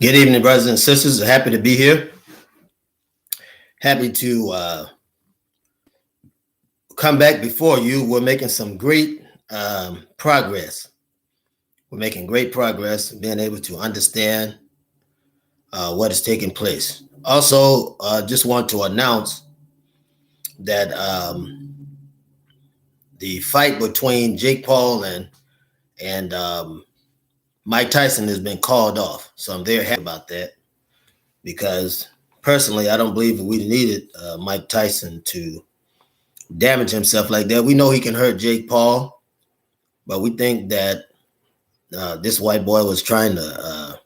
Good evening, brothers and sisters. Happy to be here. Happy to come back before you. We're making some great progress. We're making great progress, being able to understand what is taking place. Also, just want to announce that the fight between Jake Paul and Mike Tyson has been called off. So I'm very happy about that because personally, I don't believe we needed Mike Tyson to damage himself like that. We know he can hurt Jake Paul, but we think that this white boy was trying to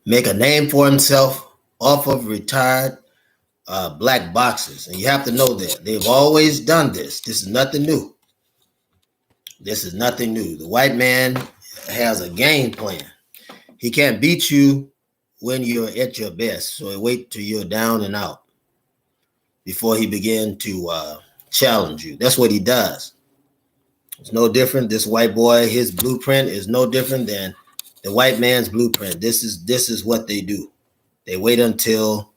make a name for himself off of retired black boxers. And you have to know that they've always done this. This is nothing new. This is nothing new. The white man has a game plan. He can't beat you when you're at your best. So wait till you're down and out before he begin to challenge you. That's what he does. It's no different. This white boy, his blueprint is no different than the white man's blueprint. This is what they do. They wait until,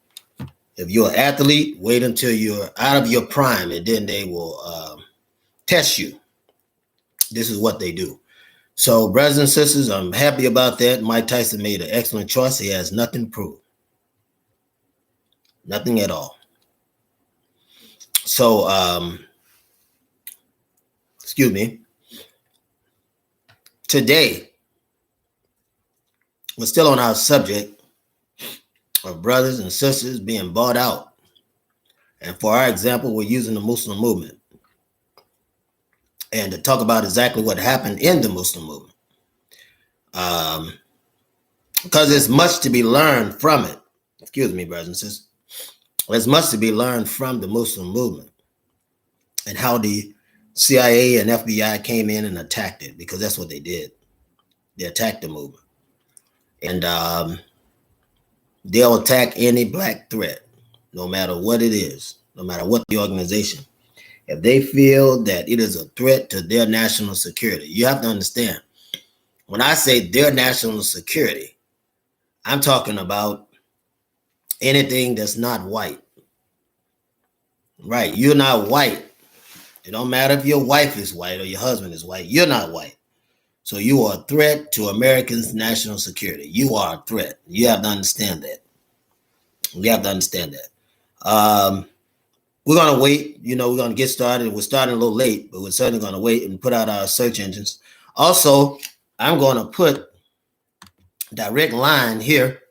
if you're an athlete, wait until you're out of your prime, and then they will test you. This is what they do. So, brothers and sisters, I'm happy about that. Mike Tyson made an excellent choice. He has nothing to prove. Nothing at all. So, excuse me. Today, we're still on our subject of brothers and sisters being bought out. And for our example, we're using the Muslim movement. And to talk about exactly what happened in the Muslim movement. Because there's much to be learned from it. Excuse me, brothers and sisters. There's much to be learned from the Muslim movement and how the CIA and FBI came in and attacked it, because that's what they did. They attacked the movement. And they'll attack any black threat, no matter what it is, no matter what the organization. If they feel that it is a threat to their national security, you have to understand, when I say their national security, I'm talking about anything that's not white. Right? You're not white. It don't matter if your wife is white or your husband is white. You're not white. So you are a threat to Americans' national security. You are a threat. You have to understand that. You have to understand that. We're going to wait. We're going to get started. We're starting a little late, but we're certainly going to wait and put out our search engines. Also, I'm going to put direct line here,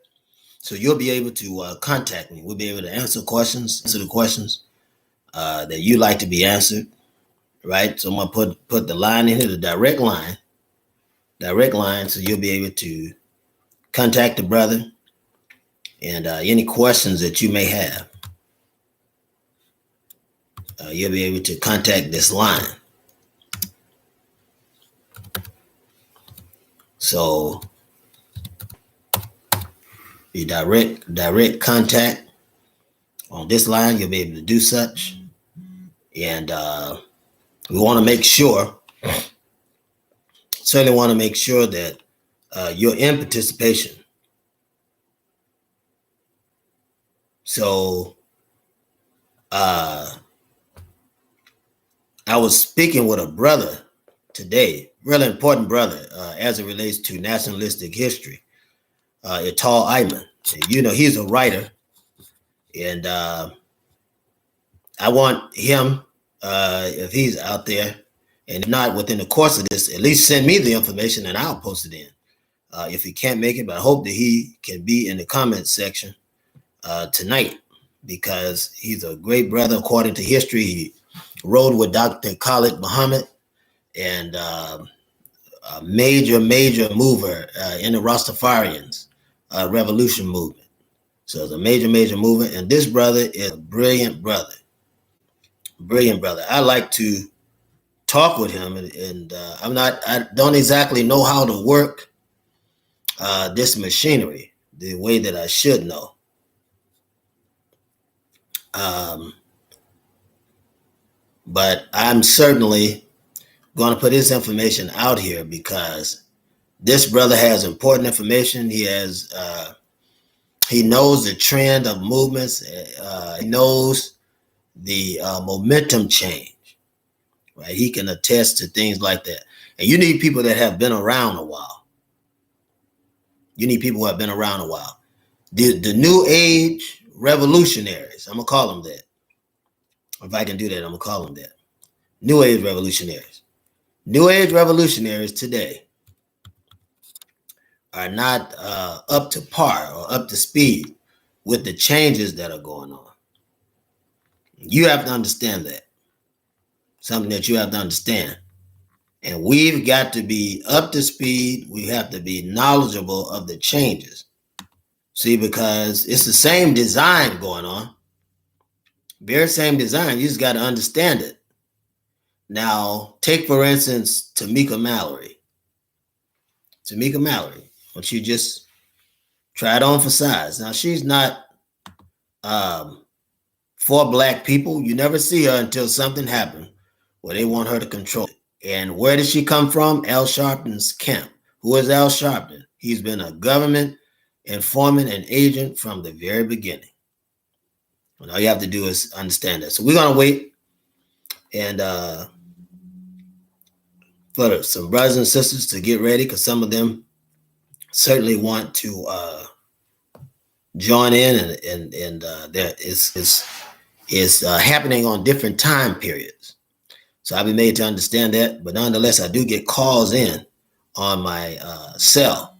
so you'll be able to contact me. We'll be able to answer the questions that you'd like to be answered, right? So I'm going to put the line in here, the direct line, so you'll be able to contact the brother and any questions that you may have. You'll be able to contact this line. So the direct contact on this line, you'll be able to do such. And we want to make sure, certainly want to make sure that you're in participation. So I was speaking with a brother today, really important brother, as it relates to nationalistic history, Ital Ayman. He's a writer, and I want him, if he's out there, and if not within the course of this, at least send me the information and I'll post it in. If he can't make it, but I hope that he can be in the comments section tonight, because he's a great brother according to history. He rode with Dr. Khalid Muhammad, and a major mover in the Rastafarians revolution movement. So it's a major movement, and this brother is a brilliant brother. I like to talk with him, and I don't exactly know how to work this machinery the way that I should know. But I'm certainly going to put his information out here, because This brother has important information. He knows the trend of movements. He knows the momentum change, right? He can attest to things like that. And you need people that have been around a while. You need people who have been around a while. The new age revolutionaries, I'm going to call them that. If I can do that, I'm going to call them that. New age revolutionaries. New age revolutionaries today are not up to par or up to speed with the changes that are going on. You have to understand that. Something that you have to understand. And we've got to be up to speed. We have to be knowledgeable of the changes. See, because it's the same design going on. Very same design. You just got to understand it. Now, take, for instance, Tamika Mallory. Tamika Mallory. Why don't you just try it on for size? Now, she's not for black people. You never see her until something happens where they want her to control it. And where did she come from? Al Sharpton's camp. Who is Al Sharpton? He's been a government informant and agent from the very beginning. And all you have to do is understand that. So we're going to wait and for some brothers and sisters to get ready, because some of them certainly want to join in, and that is happening on different time periods. So I've been made to understand that, but nonetheless, I do get calls in on my cell.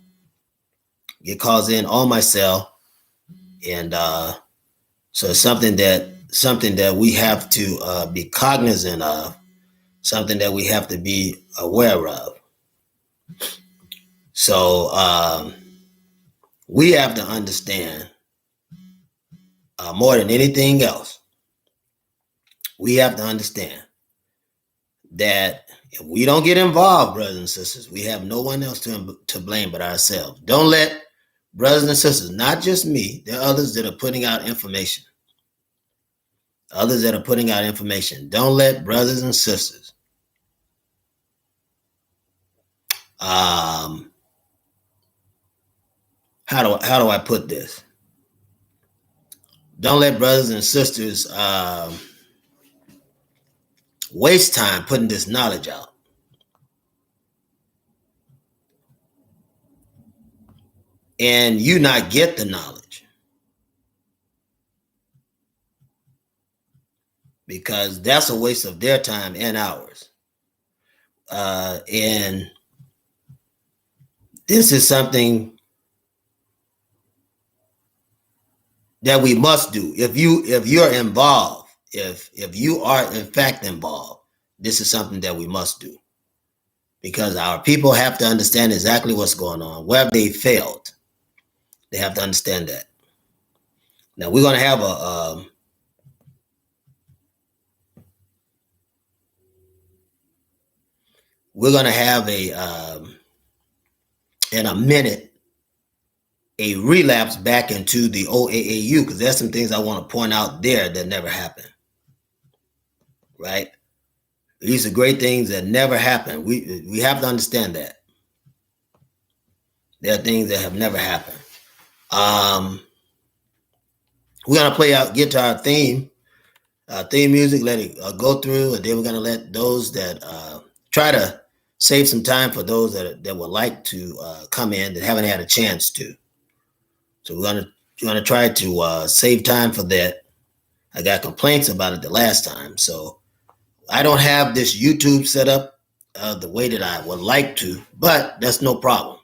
Get calls in on my cell, and so it's something that we have to be cognizant of, something that we have to be aware of. So we have to understand more than anything else. We have to understand that if we don't get involved, brothers and sisters, we have no one else to blame but ourselves. Don't let brothers and sisters, not just me, there are others that are putting out information. Others that are putting out information. Don't let brothers and sisters how do I put this? Don't let brothers and sisters waste time putting this knowledge out. And you not get the knowledge. Because that's a waste of their time and ours. And this is something that we must do. If you're involved, if you are in fact involved, this is something that we must do. Because our people have to understand exactly what's going on. Where they failed, they have to understand that. Now we're going to have in a minute, a relapse back into the OAAU, because there's some things I want to point out there that never happened. Right? These are great things that never happened. We have to understand that. There are things that have never happened. We're going to get to our theme music, let it go through, and then we're going to let those that try to save some time for those that would like to come in that haven't had a chance to. So we're going to try to save time for that. I got complaints about it the last time, so I don't have this YouTube set up the way that I would like to, but that's no problem.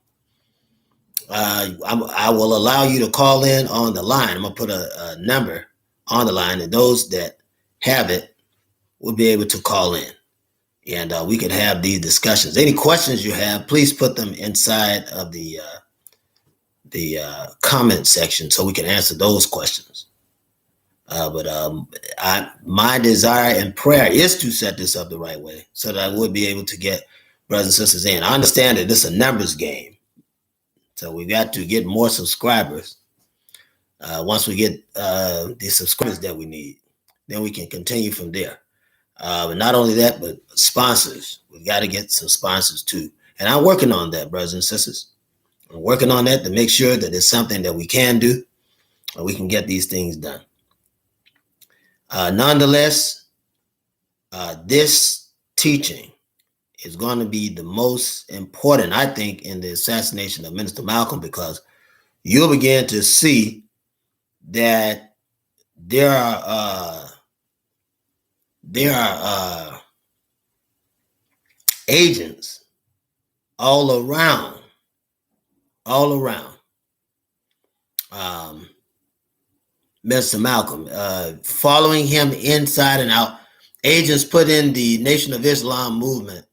I will allow you to call in on the line. I'm going to put a number on the line, and those that have it will be able to call in, and we can have these discussions. Any questions you have, please put them inside of the comment section so we can answer those questions. But my desire and prayer is to set this up the right way so that I would be able to get brothers and sisters in. I understand that this is a numbers game. So we got to get more subscribers. Once we get the subscribers that we need, then we can continue from there. But not only that, but sponsors. We've got to get some sponsors too. And I'm working on that, brothers and sisters. I'm working on that to make sure that it's something that we can do and we can get these things done. Nonetheless, this teaching is going to be the most important, I think, in the assassination of Minister Malcolm, because you'll begin to see that there are agents all around Mr. Malcolm, following him inside and out. Agents put in the Nation of Islam movement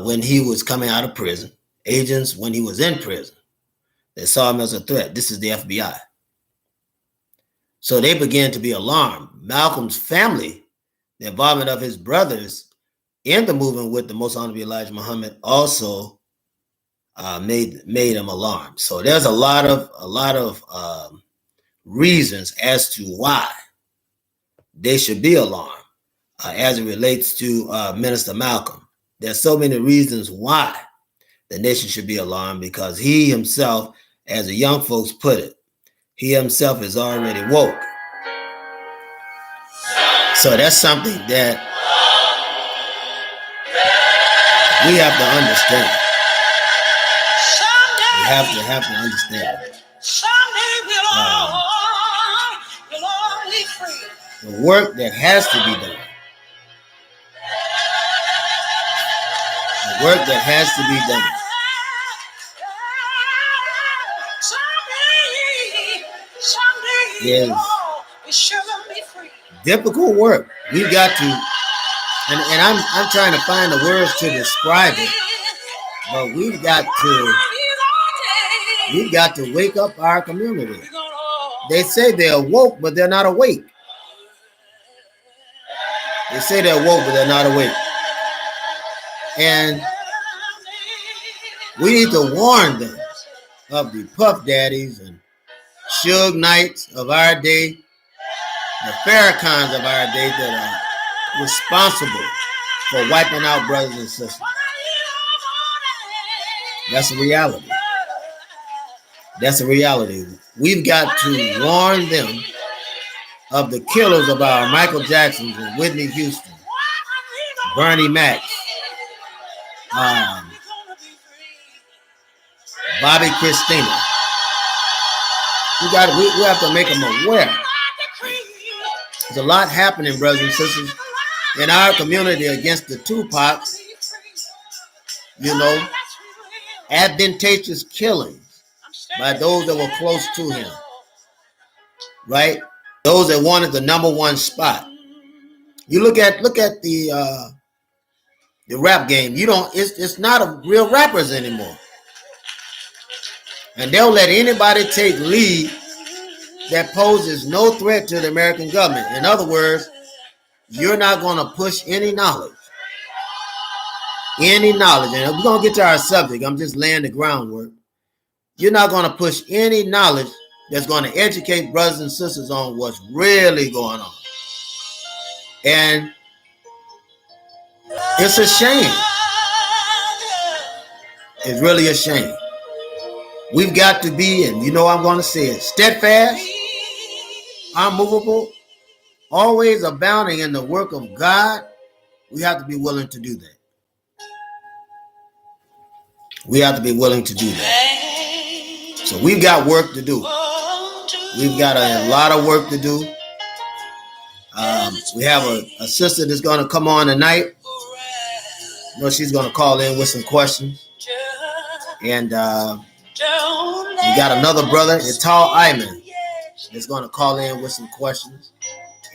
when he was coming out of prison. Agents when he was in prison. They saw him as a threat. This is the FBI. So they began to be alarmed. Malcolm's family, the involvement of his brothers in the movement with the Most Honorable Elijah Muhammad, also made him alarmed. So there's a lot of reasons as to why they should be alarmed as it relates to Minister Malcolm. There's so many reasons why the nation should be alarmed, because he himself, as the young folks put it, he himself is already woke. So that's something that we have to understand. We have to understand. The work that has to be done. The work that has to be done. Is difficult work. We've got to, and I'm trying to find the words to describe it, but we've got to wake up our community. They say they're woke, but they're not awake. They say they're woke, but they're not awake. And we need to warn them of the Puff Daddies and Suge Knights of our day, the Farrakhans of our day that are responsible for wiping out brothers and sisters. That's a reality. That's a reality. We've got to warn them of the killers of our Michael Jacksons and Whitney Houston, Bernie Mac, Bobby Christina. We have to make them aware. There's a lot happening, brothers and sisters, in our community against the Tupacs. You know, advantageous killings by those that were close to him, right? Those that wanted the number one spot. You look at the rap game. It's not a real rappers anymore. And they'll let anybody take lead that poses no threat to the American government. In other words, you're not going to push any knowledge. And we're going to get to our subject. I'm just laying the groundwork. You're not going to push any knowledge that's going to educate brothers and sisters on what's really going on. And it's a shame. It's really a shame. We've got to be, and you know I'm going to say it, steadfast, unmovable, always abounding in the work of God. We have to be willing to do that. We have to be willing to do that. So we've got work to do. We've got a lot of work to do. We have a sister that's going to come on tonight. You know, she's going to call in with some questions. And we got another brother, Ital Ayman, that's going to call in with some questions.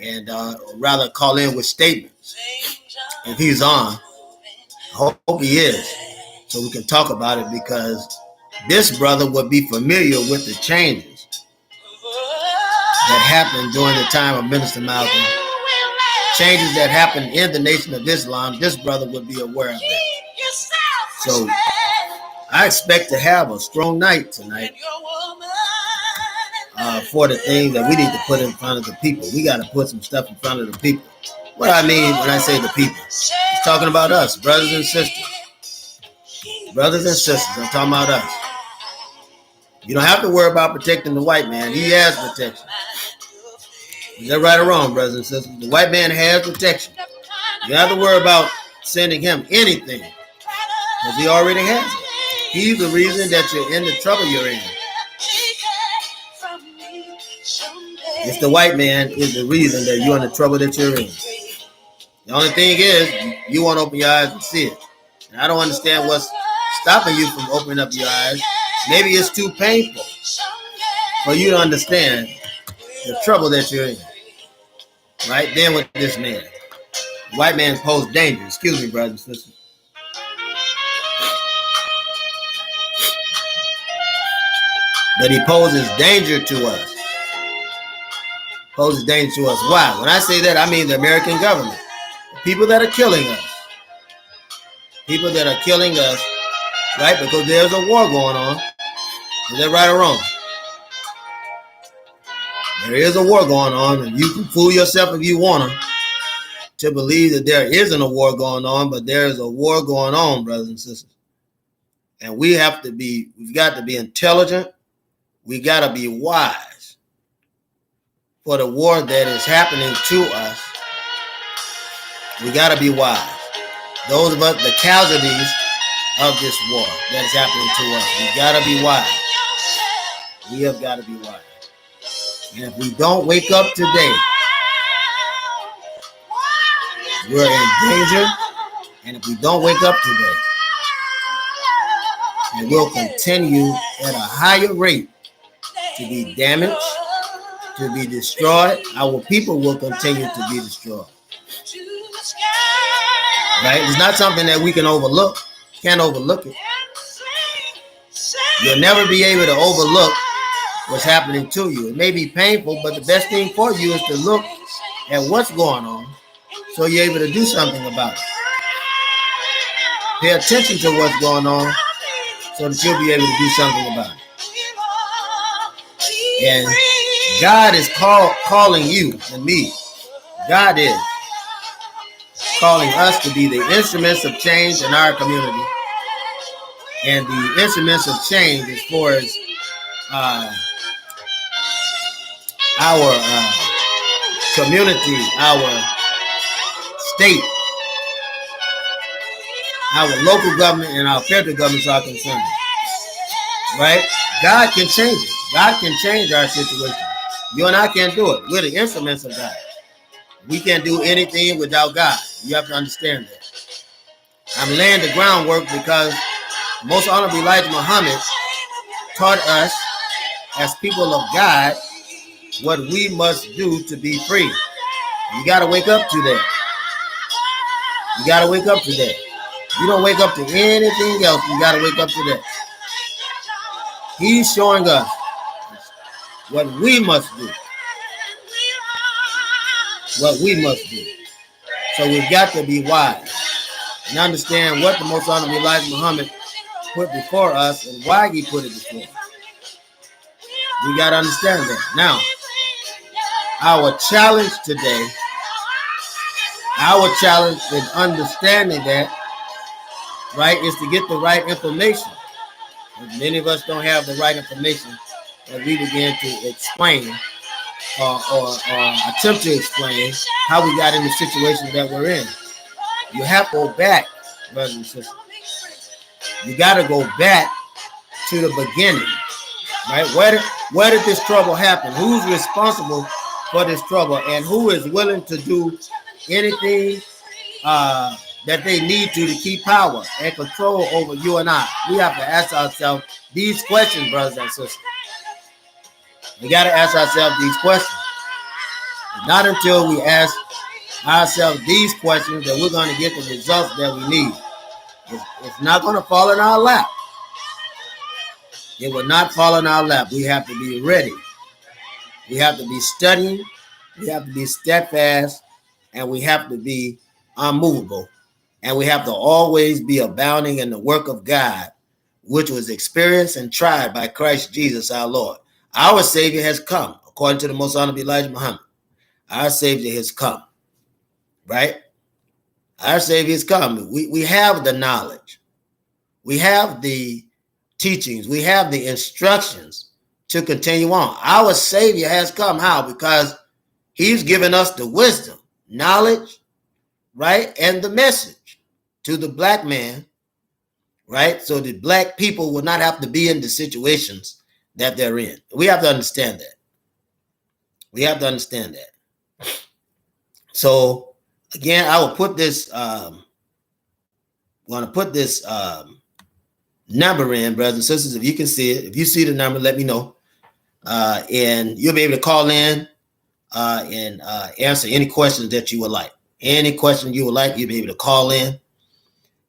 And rather call in with statements. If he's on, I hope he is, so we can talk about it, because this brother would be familiar with the changes that happened during the time of Minister Malcolm. Changes that happened in the Nation of Islam. This brother would be aware of that. So I expect to have a strong night tonight for the things that we need to put in front of the people. We got to put some stuff in front of the people. What I mean when I say the people, it's talking about us, brothers and sisters. Brothers and sisters, I'm talking about us. You don't have to worry about protecting the white man. He has protection. Is that right or wrong, brothers and sisters? The white man has protection. You don't have to worry about sending him anything, because he already has it. He's the reason that you're in the trouble you're in. It's the white man is the reason that you're in the trouble that you're in. The only thing is, you won't open your eyes and see it. And I don't understand what's stopping you from opening up your eyes. Maybe it's too painful for you to understand the trouble that you're in. Right then with this man. The white man posed danger. Excuse me, brothers and sisters. But he poses danger to us. Poses danger to us. Why? When I say that, I mean the American government. The people that are killing us. People that are killing us, right? Because there's a war going on. Is that right or wrong? There is a war going on, and you can fool yourself if you want to believe that there isn't a war going on, but there is a war going on, brothers and sisters. And we've got to be intelligent. We got to be wise for the war that is happening to us. We got to be wise. Those of us, the casualties of this war that is happening to us, we got to be wise. We have got to be wise. And if we don't wake up today, we're in danger. And if we don't wake up today, it will continue at a higher rate to be damaged, to be destroyed. Our people will continue to be destroyed. Right? It's not something that we can overlook. Can't overlook it. You'll never be able to overlook what's happening to you. It may be painful, but the best thing for you is to look at what's going on so you're able to do something about it. Pay attention to what's going on so that you'll be able to do something about it. And God is calling you and me. God is calling us to be the instruments of change in our community. And the instruments of change as far as our community, our state, our local government, and our federal governments are concerned. Right? God can change it. God can change our situation. You and I can't do it. We're the instruments of God. We can't do anything without God. You have to understand that. I'm laying the groundwork because Most Honorable Elijah Muhammad taught us as people of God what we must do to be free. You got to wake up to that. You got to wake up to that. You don't wake up to anything else. You got to wake up to that. He's showing us what we must do. What we must do. So we've got to be wise and understand what the Most Honorable Elijah Muhammad put before us and why he put it before us. We got to understand that. Now, our challenge today, our challenge in understanding that, right, is to get the right information. And many of us don't have the right information that we begin to explain or attempt to explain how we got in the situation that we're in. You have to go back, brothers and sisters. You got to go back to the beginning, right? Where did this trouble happen? Who's responsible for this trouble, and who is willing to do anything that they need to keep power and control over you and I? We have to ask ourselves these questions, brothers and sisters. We got to ask ourselves these questions. Not until we ask ourselves these questions that we're going to get the results that we need. It's not going to fall in our lap. It will not fall in our lap. We have to be ready. We have to be studying. We have to be steadfast. And we have to be unmovable. And we have to always be abounding in the work of God, which was experienced and tried by Christ Jesus our Lord. Our Savior has come, according to the Most Honorable Elijah Muhammad. Our Savior has come, right? Our Savior has come. We have the knowledge. We have the teachings. We have the instructions to continue on. Our Savior has come. How? Because he's given us the wisdom, knowledge, right? And the message to the black man, right? So the black people will not have to be in the situations that they're in. We have to understand that. We have to understand that. So again, I will put this, want to put this number in, brothers and sisters. If you can see it, if you see the number, let me know. And you'll be able to call in and answer any questions that you would like. Any question you would like, you'll be able to call in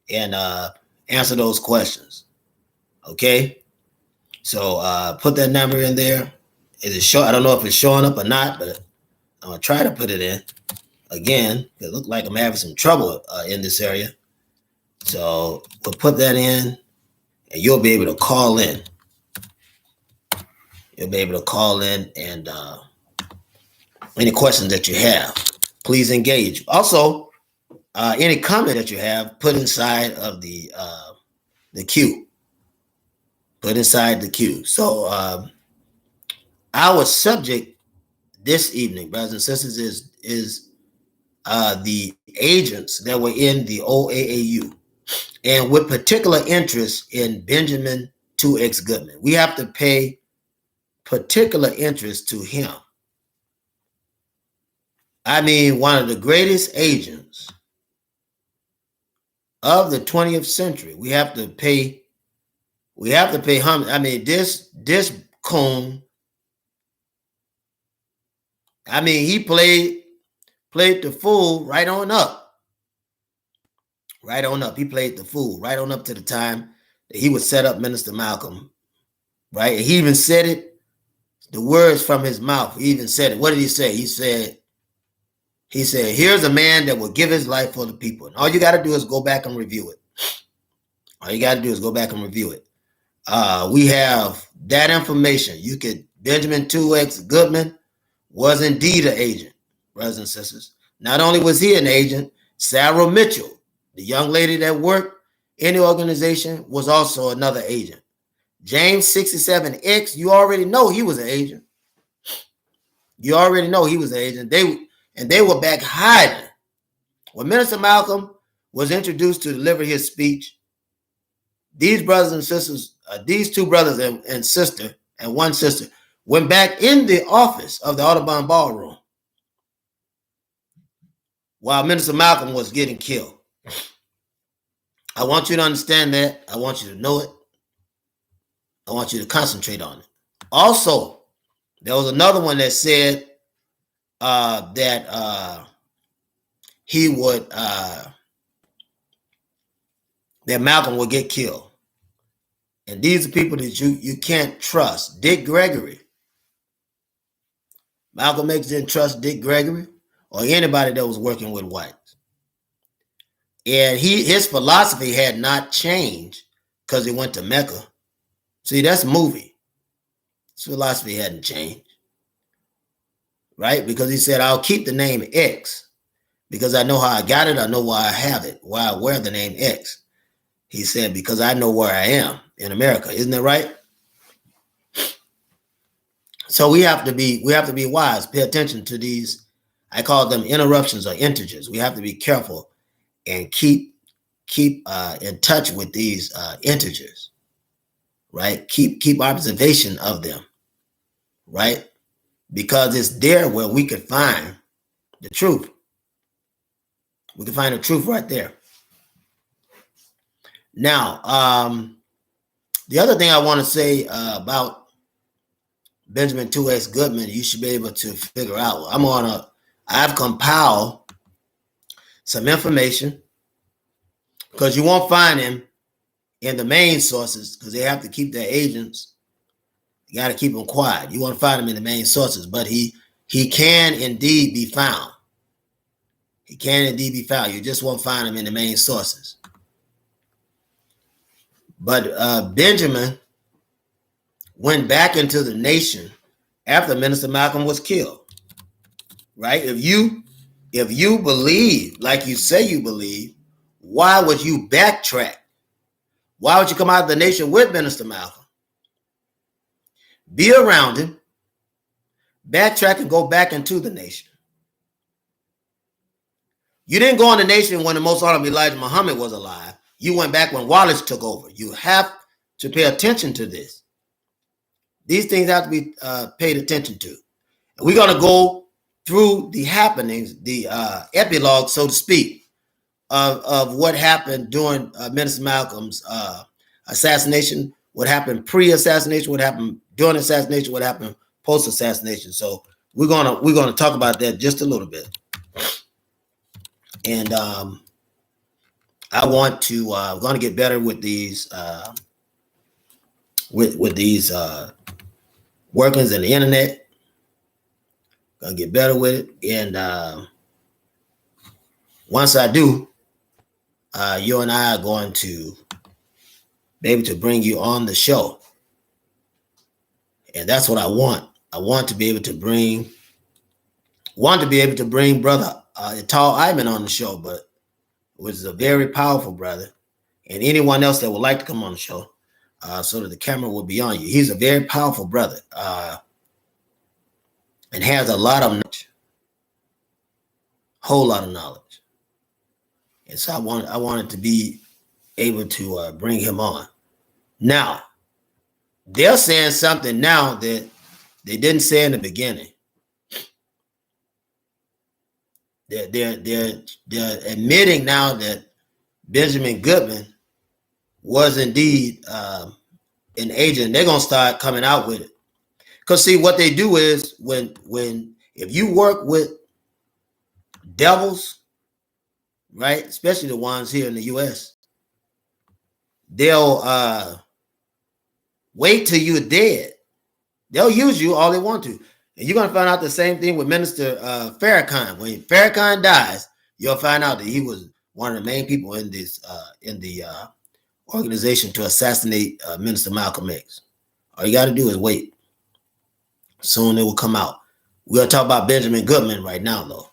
and answer those questions. Okay? So put that number in there. Is it show? I don't know if it's showing up or not, but I'm going to try to put it in. Again, it looks like I'm having some trouble in this area. So we'll put that in, and you'll be able to call in. You'll be able to call in and any questions that you have, please engage. Also, any comment that you have, put inside of the queue. Put inside the queue. So our subject this evening, brothers and sisters, is the agents that were in the OAAU, and with particular interest in Benjamin 2X Goodman. We have to pay particular interest to him. I mean, one of the greatest agents of the 20th century. We have to pay homage. I mean, this coon, I mean, he played the fool right on up. Right on up. He played the fool right on up to the time that he would set up Minister Malcolm. Right? And he even said it, the words from his mouth. He even said it. What did he say? He said, here's a man that will give his life for the people. And all you got to do is go back and review it. All you got to do is go back and review it. We have that information. Benjamin 2X Goodman was indeed an agent, brothers and sisters. Not only was he an agent, Sara Mitchell, the young lady that worked in the organization, was also another agent. James 67X, you already know he was an agent. You already know he was an agent. They were back hiding. When Minister Malcolm was introduced to deliver his speech, these brothers and sisters, these two brothers and sister and one sister, went back in the office of the Audubon Ballroom while Minister Malcolm was getting killed. I want you to understand that. I want you to know it. I want you to concentrate on it. Also, there was another one that said that he would that Malcolm would get killed. And these are people that you can't trust. Dick Gregory. Malcolm X didn't trust Dick Gregory or anybody that was working with whites. And his philosophy had not changed because he went to Mecca. See, that's a movie. His philosophy hadn't changed. Right? Because he said, I'll keep the name X because I know how I got it. I know why I have it, why I wear the name X. He said, because I know where I am in America. Isn't that right? So we have to be wise, pay attention to these. I call them interruptions or integers. We have to be careful and keep in touch with these integers, right? Keep observation of them, right? Because it's there where we could find the truth. We can find the truth right there. Now, the other thing I want to say about Benjamin 2X Goodman, you should be able to figure out. I've compiled some information because you won't find him in the main sources because they have to keep their agents. You got to keep them quiet. You won't find him in the main sources, but he can indeed be found. He can indeed be found. You just won't find him in the main sources. But Benjamin went back into the nation after Minister Malcolm was killed. Right? If you believe, like you say you believe, why would you backtrack? Why would you come out of the nation with Minister Malcolm? Be around him, backtrack and go back into the nation. You didn't go in the nation when the Most Honorable Elijah Muhammad was alive. You went back when Wallace took over. You have to pay attention to this. These things have to be paid attention to. And we're going to go through the happenings, the epilogue, so to speak, of what happened during Minister Malcolm's assassination, what happened pre-assassination, what happened during assassination, what happened post-assassination. So we're gonna talk about that just a little bit. And I want to going to get better with these with these workings in the internet. Gonna get better with it, and once I do, you and I are going to be able to bring you on the show, and that's what I want. I want to be able to bring Brother Tal Iman on the show, but which is a very powerful brother, and anyone else that would like to come on the show, so that the camera will be on you. He's a very powerful brother, and has a lot of knowledge, whole lot of knowledge, and so I wanted to be able to bring him on. Now, they're saying something now that they didn't say in the beginning. They're admitting now that Benjamin Goodman was indeed an agent. They're gonna start coming out with it, because see what they do is if you work with devils, right, especially the ones here in the U.S., they'll wait till you're dead. They'll use you all they want to. And you're going to find out the same thing with Minister Farrakhan. When Farrakhan dies, you'll find out that he was one of the main people in this in the organization to assassinate Minister Malcolm X. All you got to do is wait. Soon it will come out. We're going to talk about Benjamin Goodman right now, though.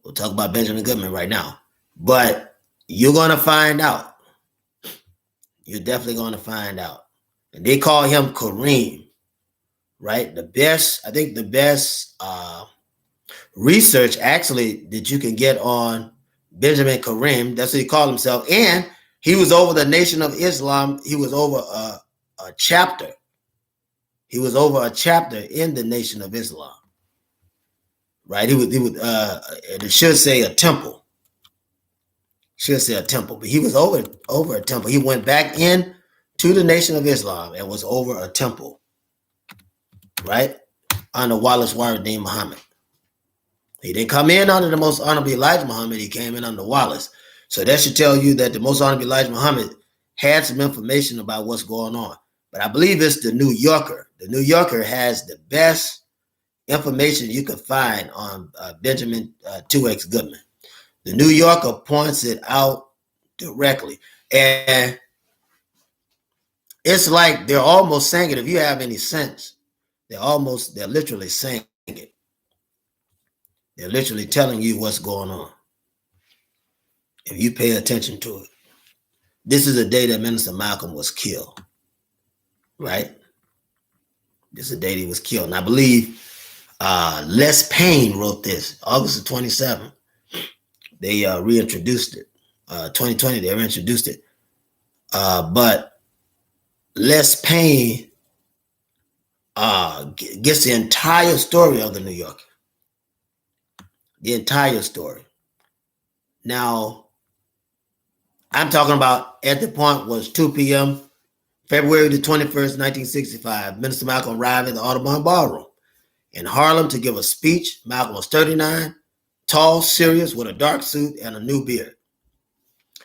We'll talk about Benjamin Goodman right now. But you're going to find out. You're definitely going to find out. And they call him Kareem, right? The best research actually that you can get on Benjamin Kareem, that's what he called himself. And he was over the Nation of Islam. He was over a chapter. He was over a chapter in the Nation of Islam, right? He would it should say a temple. Should say a temple, but he was over a temple. He went back in to the Nation of Islam and was over a temple, right? Under Wallace Waradeen Muhammad. He didn't come in under the Most Honorable Elijah Muhammad. He came in under Wallace. So that should tell you that the Most Honorable Elijah Muhammad had some information about what's going on. But I believe it's the New Yorker. The New Yorker has the best information you can find on Benjamin 2X Goodman. The New Yorker points it out directly. And it's like they're almost saying it. If you have any sense, they're literally saying it. They're literally telling you what's going on. If you pay attention to it. This is the day that Minister Malcolm was killed. Right? This is the day he was killed. And I believe Les Payne wrote this, August the 27th. They reintroduced it. 2020, they reintroduced it. But Les Payne gets the entire story of the New Yorker. The entire story. Now, I'm talking about at the point was 2 p.m., February the 21st, 1965. Minister Malcolm arrived at the Audubon Ballroom in Harlem to give a speech. Malcolm was 39, tall, serious, with a dark suit and a new beard.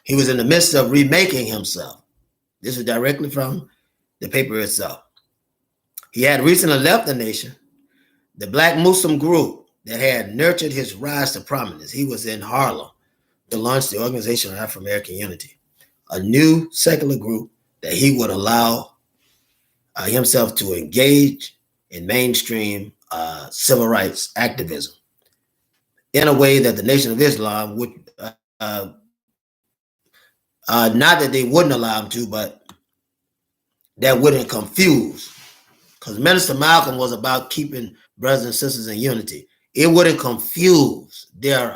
He was in the midst of remaking himself. This is directly from the paper itself. He had recently left the nation, the Black Muslim group that had nurtured his rise to prominence. He was in Harlem to launch the Organization of Afro-American Unity, a new secular group that he would allow himself to engage in mainstream civil rights activism in a way that the Nation of Islam would Not that they wouldn't allow him to, but that wouldn't confuse. Because Minister Malcolm was about keeping brothers and sisters in unity. It wouldn't confuse their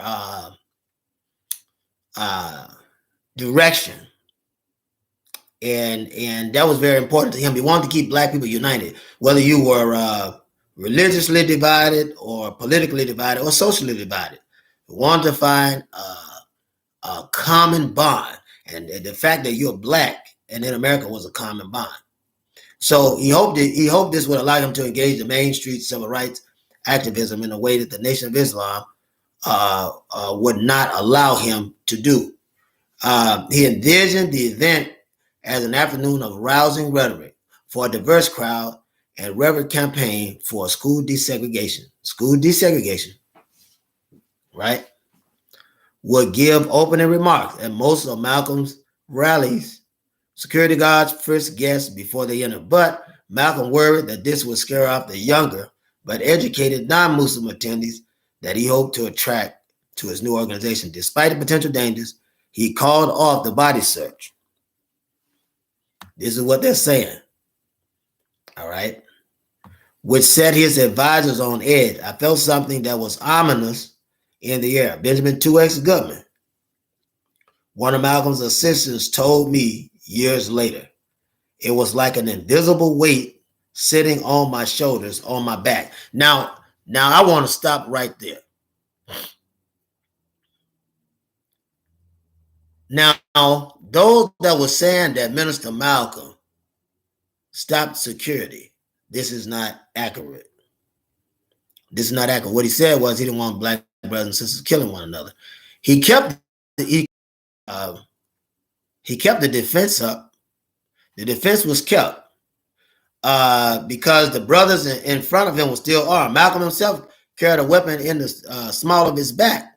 direction. And that was very important to him. He wanted to keep black people united, whether you were religiously divided or politically divided or socially divided. He wanted to find a common bond. And the fact that you're black and in America was a common bond. So he hoped this would allow him to engage the Main Street civil rights activism in a way that the Nation of Islam would not allow him to do. He envisioned the event as an afternoon of rousing rhetoric for a diverse crowd and reverent campaign for school desegregation. School desegregation, right, would give opening remarks at most of Malcolm's rallies. Security guards first guests before they entered, but Malcolm worried that this would scare off the younger but educated non-Muslim attendees that he hoped to attract to his new organization. Despite the potential dangers, he called off the body search. This is what they're saying. All right. Which set his advisors on edge. I felt something that was ominous in the air. Benjamin 2X Goodman, one of Malcolm's assistants, told me years later, it was like an invisible weight sitting on my shoulders, on my back. Now I want to stop right there. Now, those that were saying that Minister Malcolm stopped security, this is not accurate. This is not accurate. What he said was he didn't want black brothers and sisters killing one another. He kept the defense up. The defense was kept because the brothers in front of him were still armed. Malcolm himself carried a weapon in the small of his back.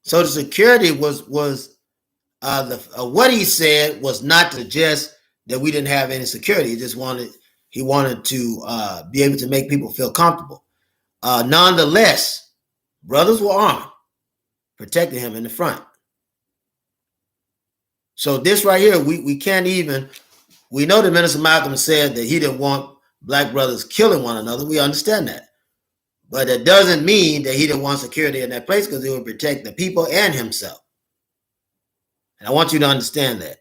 So the security was what he said was not to suggest that we didn't have any security. He wanted to be able to make people feel comfortable. Nonetheless, brothers were armed, protecting him in the front. So this right here, we can't even, we know that Minister Malcolm said that he didn't want black brothers killing one another. We understand that. But that doesn't mean that he didn't want security in that place, because he would protect the people and himself. And I want you to understand that.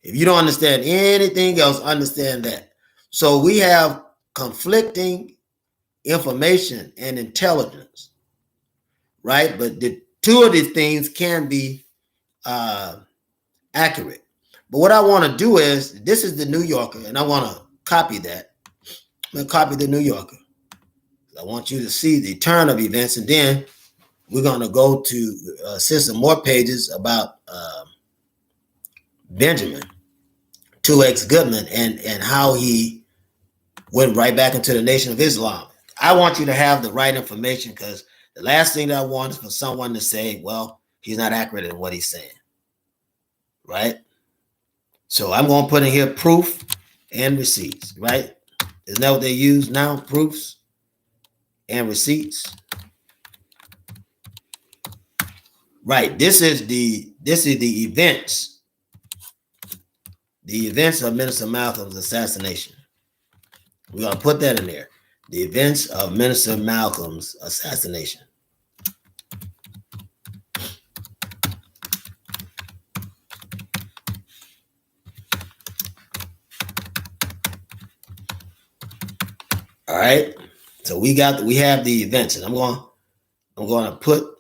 If you don't understand anything else, understand that. So we have conflicting information and intelligence, right? But the two of these things can be accurate. But what I want to do is, this is the New Yorker, and I want to copy that. I'm going to copy the New Yorker. I want you to see the turn of events, and then we're going to go to see some more pages about Benjamin 2X Goodman and how he went right back into the Nation of Islam. I want you to have the right information, because the last thing that I want is for someone to say, well, he's not accurate in what he's saying, right? So I'm going to put in here proof and receipts, right? Isn't that what they use now? Proofs and receipts. Right. This is the events. The events of Minister Malcolm's assassination. We're going to put that in there. The events of Minister Malcolm's assassination. All right. So we have the events, and I'm going to put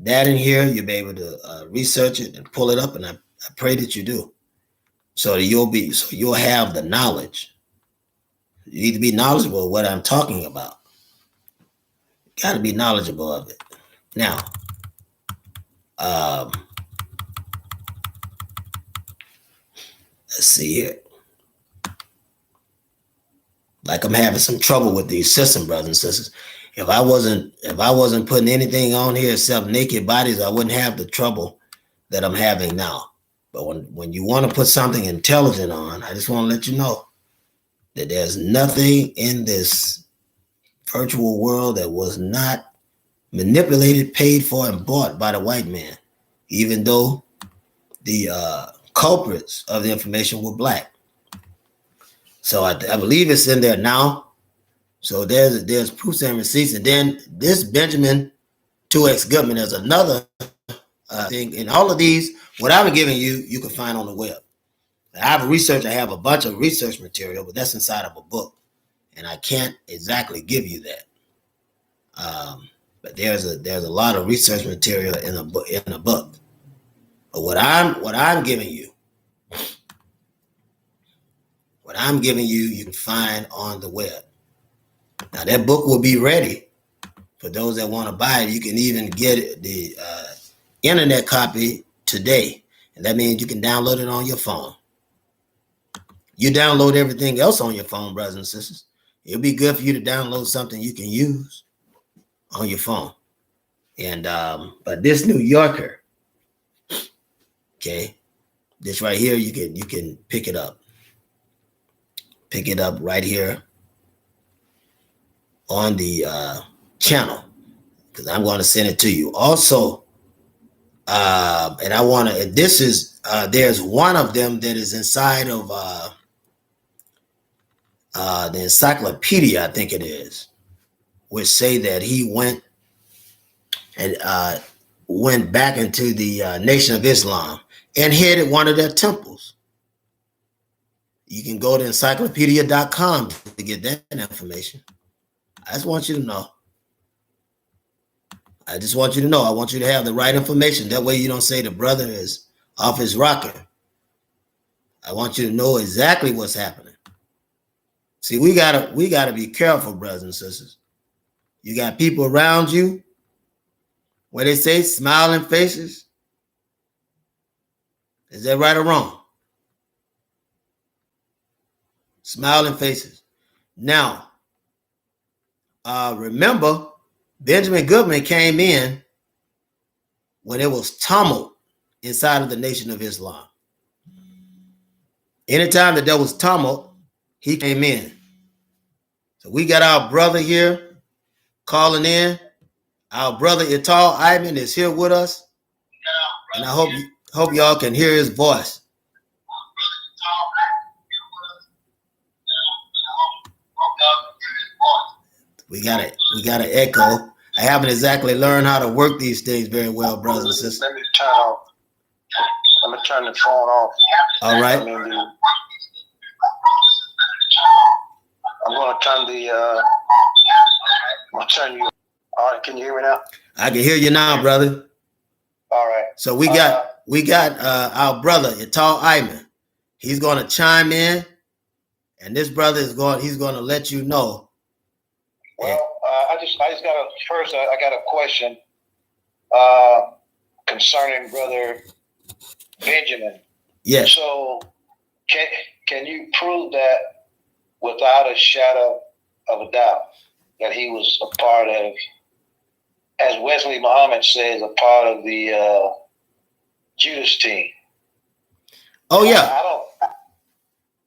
that in here. You'll be able to research it and pull it up, and I pray that you do, so that you'll have the knowledge. You need to be knowledgeable of what I'm talking about. You got to be knowledgeable of it. Now, let's see here. Like, I'm having some trouble with these system, brothers and sisters. If I wasn't putting anything on here except naked bodies, I wouldn't have the trouble that I'm having now. But when you want to put something intelligent on, I just want to let you know that there's nothing in this virtual world that was not manipulated, paid for, and bought by the white man, even though the culprits of the information were black. So I believe it's in there now. So there's proofs and receipts. And then this Benjamin 2X Goodman is another thing. And all of these, what I've been giving you, you can find on the web. I have a bunch of research material, but that's inside of a book. And I can't exactly give you that. But there's a lot of research material in a book. But what I'm giving you, you can find on the web. Now that book will be ready for those that want to buy it. You can even get the internet copy today, and that means you can download it on your phone. You download everything else on your phone, brothers and sisters. It'll be good for you to download something you can use on your phone. And but this New Yorker, okay, this right here, you can pick it up. Pick it up right here on the channel, because I'm going to send it to you. Also, and I want to, this is, there's one of them that is inside of the encyclopedia, I think it is, which say that he went back into the Nation of Islam and headed one of their temples. You can go to encyclopedia.com to get that information. I just want you to know. I want you to have the right information. That way you don't say the brother is off his rocker. I want you to know exactly what's happening. See, we gotta be careful, brothers and sisters. You got people around you, where they say smiling faces. Is that right or wrong? Smiling faces. Now, remember, Benjamin Goodman came in when it was tumult inside of the Nation of Islam. Anytime that there was tumult, he came in. So we got our brother here calling in. Our brother Ital Ivan is here with us, and I hope y'all can hear his voice. We got an echo. I haven't exactly learned how to work these things very well, brothers and sisters. Let me turn the phone off. All right. I'm going to turn you. All right, can you hear me now? I can hear you now, brother. All right. So we got our brother Ital Ivan. He's going to chime in, and this brother he's going to let you know. Well, I just got I got a question concerning Brother Benjamin. Yes. So can you prove that without a shadow of a doubt that he was a part of, as Wesley Muhammad says, a part of the Judas team? Oh yeah. I don't.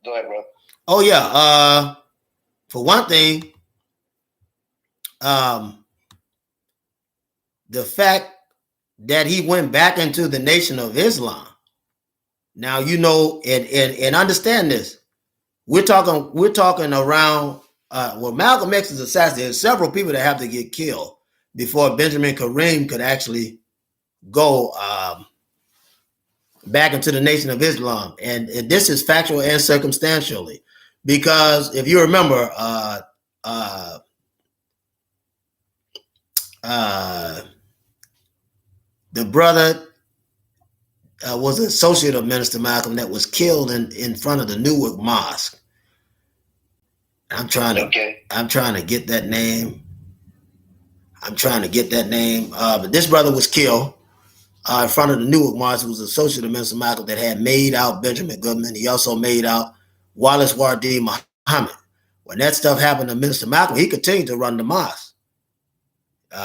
Go ahead, bro. Oh yeah. For one thing, the fact that he went back into the Nation of Islam. Now, you know, and understand this. We're talking around well, Malcolm X is assassinated. There's several people that have to get killed before Benjamin Kareem could actually go back into the Nation of Islam. And this is factual and circumstantially, because if you remember, the brother was an associate of Minister Malcolm that was killed in front of the Newark Mosque. I'm trying to get that name. But this brother was killed in front of the Newark Mosque. It was an associate of Minister Malcolm that had made out Benjamin Goodman. He also made out Wallace Wardi Muhammad. When that stuff happened to Minister Malcolm, he continued to run the mosque.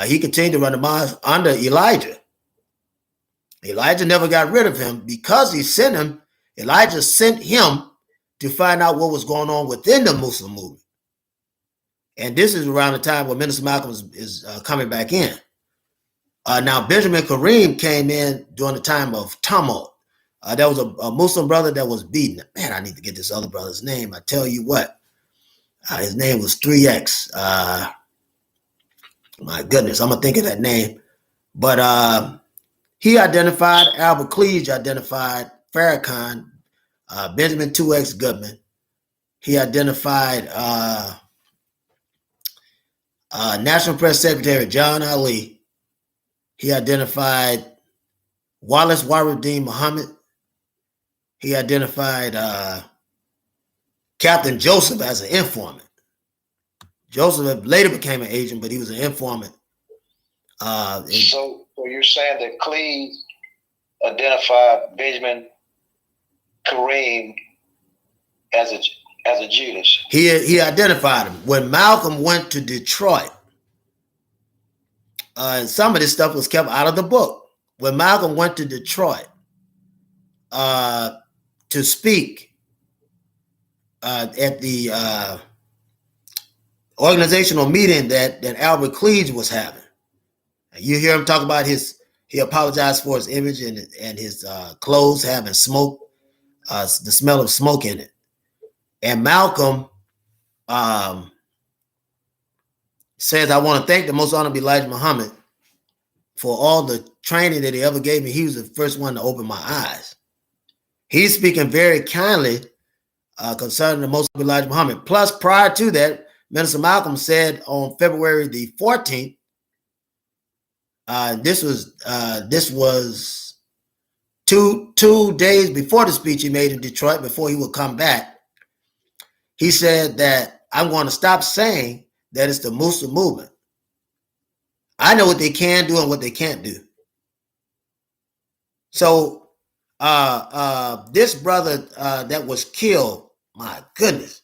He continued to run the mosque under Elijah. Elijah never got rid of him because he sent him. Elijah sent him to find out what was going on within the Muslim movement. And this is around the time when Minister Malcolm is coming back in. Now, Benjamin Kareem came in during the time of tumult. There was a Muslim brother that was beaten. Man, I need to get this other brother's name. I tell you what, his name was 3X. My goodness, I'm going to think of that name. But he identified, Albert Cleage identified Farrakhan, Benjamin 2X Goodman. He identified National Press Secretary John Ali. He identified Wallace Waruddin Muhammad. He identified Captain Joseph as an informant. Joseph later became an agent, but he was an informant. So you're saying that Cleave identified Benjamin Kareem as a Judas? He identified him. When Malcolm went to Detroit, some of this stuff was kept out of the book. When Malcolm went to Detroit to speak at the organizational meeting that Albert Cleage was having, you hear him talk about he apologized for his image and his clothes having smoke, the smell of smoke in it. And Malcolm says, I want to thank the Most Honorable Elijah Muhammad for all the training that he ever gave me. He was the first one to open my eyes. He's speaking very kindly concerning the Most Honorable Elijah Muhammad. Plus, prior to that, Minister Malcolm said on February the 14th, this was two days before the speech he made in Detroit, before he would come back. He said that I'm going to stop saying that it's the Muslim movement. I know what they can do and what they can't do. So this brother that was killed, my goodness.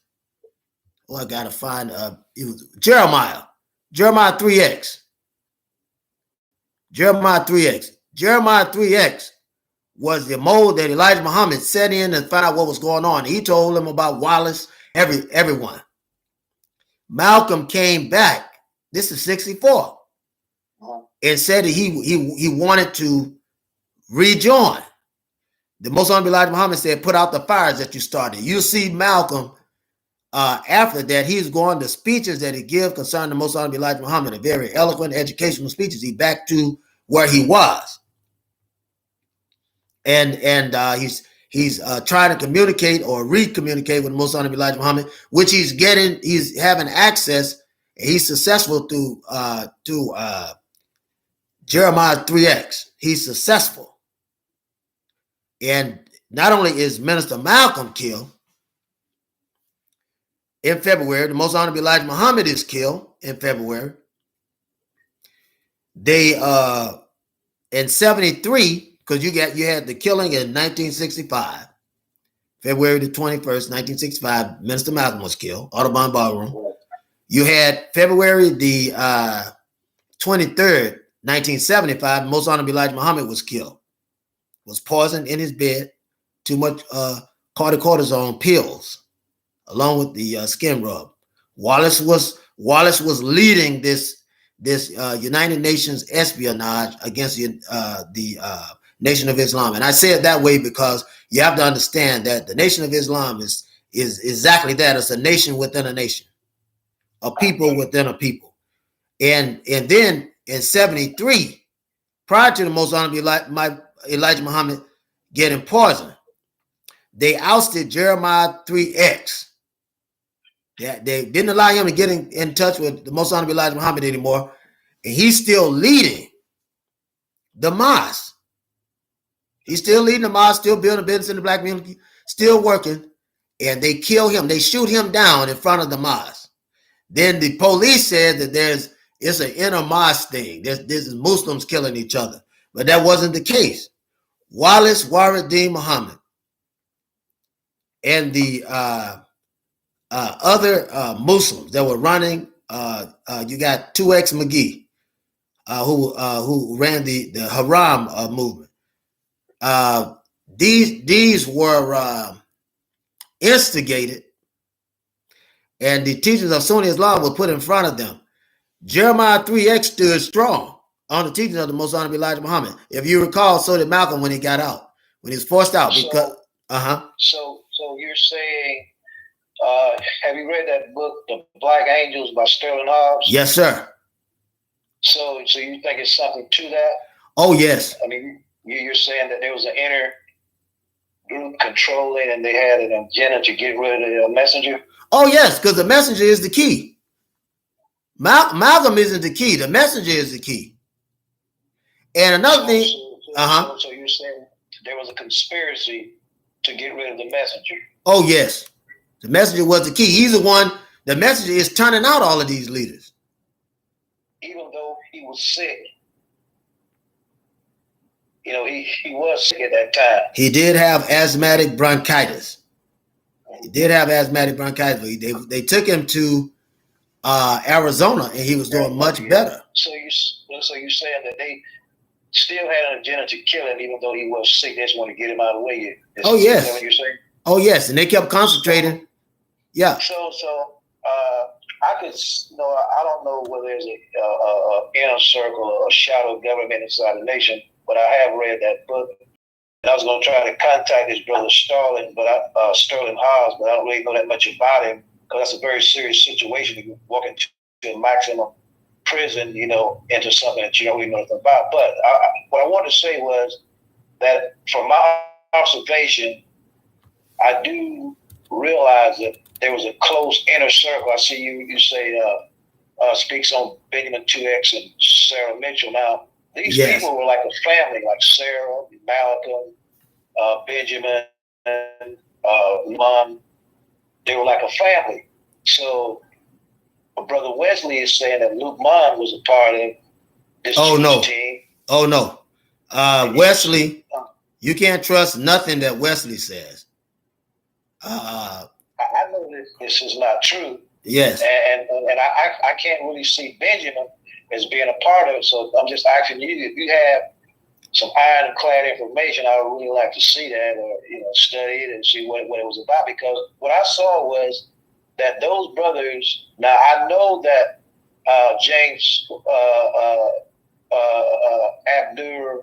Oh, I gotta find it was Jeremiah 3X. Jeremiah 3X was the mold that Elijah Muhammad set in and found out what was going on. He told him about Wallace, everyone. Malcolm came back. This is 64, and said that he wanted to rejoin. The Most Honorable Elijah Muhammad said, "Put out the fires that you started." You see Malcolm. After that, he's going to speeches that he gives concerning the Most Honorable Elijah Muhammad, a very eloquent, educational speeches. He back to where he was, and he's trying to communicate or re-communicate with the Most Honorable Elijah Muhammad, which he's having access. He's successful through Jeremiah 3X. He's successful, and not only is Minister Malcolm killed in February, the Most Honorable Elijah Muhammad is killed in February. They in 73, because you had the killing in 1965, February the 21st, 1965. Minister Malcolm was killed, Audubon Ballroom. You had February the 23rd, 1975. Most Honorable Elijah Muhammad was killed. Was poisoned in his bed. Too much cortisone pills, along with the skin rub. Wallace was leading this United Nations espionage against the Nation of Islam. And I say it that way because you have to understand that the Nation of Islam is exactly that. It's a nation within a nation, a people within a people. And then in 73, prior to the Most Honorable Elijah Muhammad getting poisoned, they ousted Jeremiah 3X. They didn't allow him to get in touch with the Most Honorable Elijah Muhammad anymore. And he's still leading the mosque. He's still leading the mosque, still building a business in the black community, still working. And they kill him. They shoot him down in front of the mosque. Then the police said that it's an inner mosque thing. This is Muslims killing each other. But that wasn't the case. Wallace Waruddin Muhammad and the other Muslims that were running, you got 2X McGee, who ran the Haram movement. These were instigated, and the teachings of Sunni Islam were put in front of them. Jeremiah 3X stood strong. on the teachings of the Most Honorable Elijah Muhammad. If you recall, so did Malcolm when he got out, when he was forced out. Because So you're saying, have you read that book, The Black Angels by Sterling Hobbs? Yes, sir. So you think it's something to that? Oh, yes. I mean, you're saying that there was an inner group controlling, and they had an agenda to get rid of the messenger? Oh, yes, because the messenger is the key. Malcolm isn't the key. The messenger is the key. And another thing. So you're saying there was a conspiracy to get rid of the messenger? Oh, yes. The messenger was the key. He's the one. The messenger is turning out all of these leaders. Even though he was sick. You know, he was sick at that time. He did have asthmatic bronchitis. But they took him to Arizona, and he was doing much better. So you're saying that they still had an agenda to kill him, even though he was sick. They just want to get him out of the way. Oh, yes. Is that what you're saying? Oh, yes, and they kept concentrating. Yeah. So I could, I don't know whether there's a inner circle or a shadow government inside the nation, but I have read that book. And I was going to try to contact his brother Sterling Hobbs, but I don't really know that much about him, because that's a very serious situation to walk into a maximum prison, into something that you don't really know nothing about. But what I wanted to say was that from my observation, I do realize that there was a close inner circle. I see you say speaks on Benjamin 2X and Sara Mitchell. Now, these people were like a family, like Sara, Malcolm, Benjamin, Mom. They were like a family. So Brother Wesley is saying that Luke Mon was a part of this team. Oh, no. Wesley, you can't trust nothing that Wesley says. I know this is not true. Yes. And I can't really see Benjamin as being a part of it. So I'm just asking you, if you have some ironclad information, I would really like to see that, or study it and see what it was about. Because what I saw was that those brothers. Now I know that James Abdur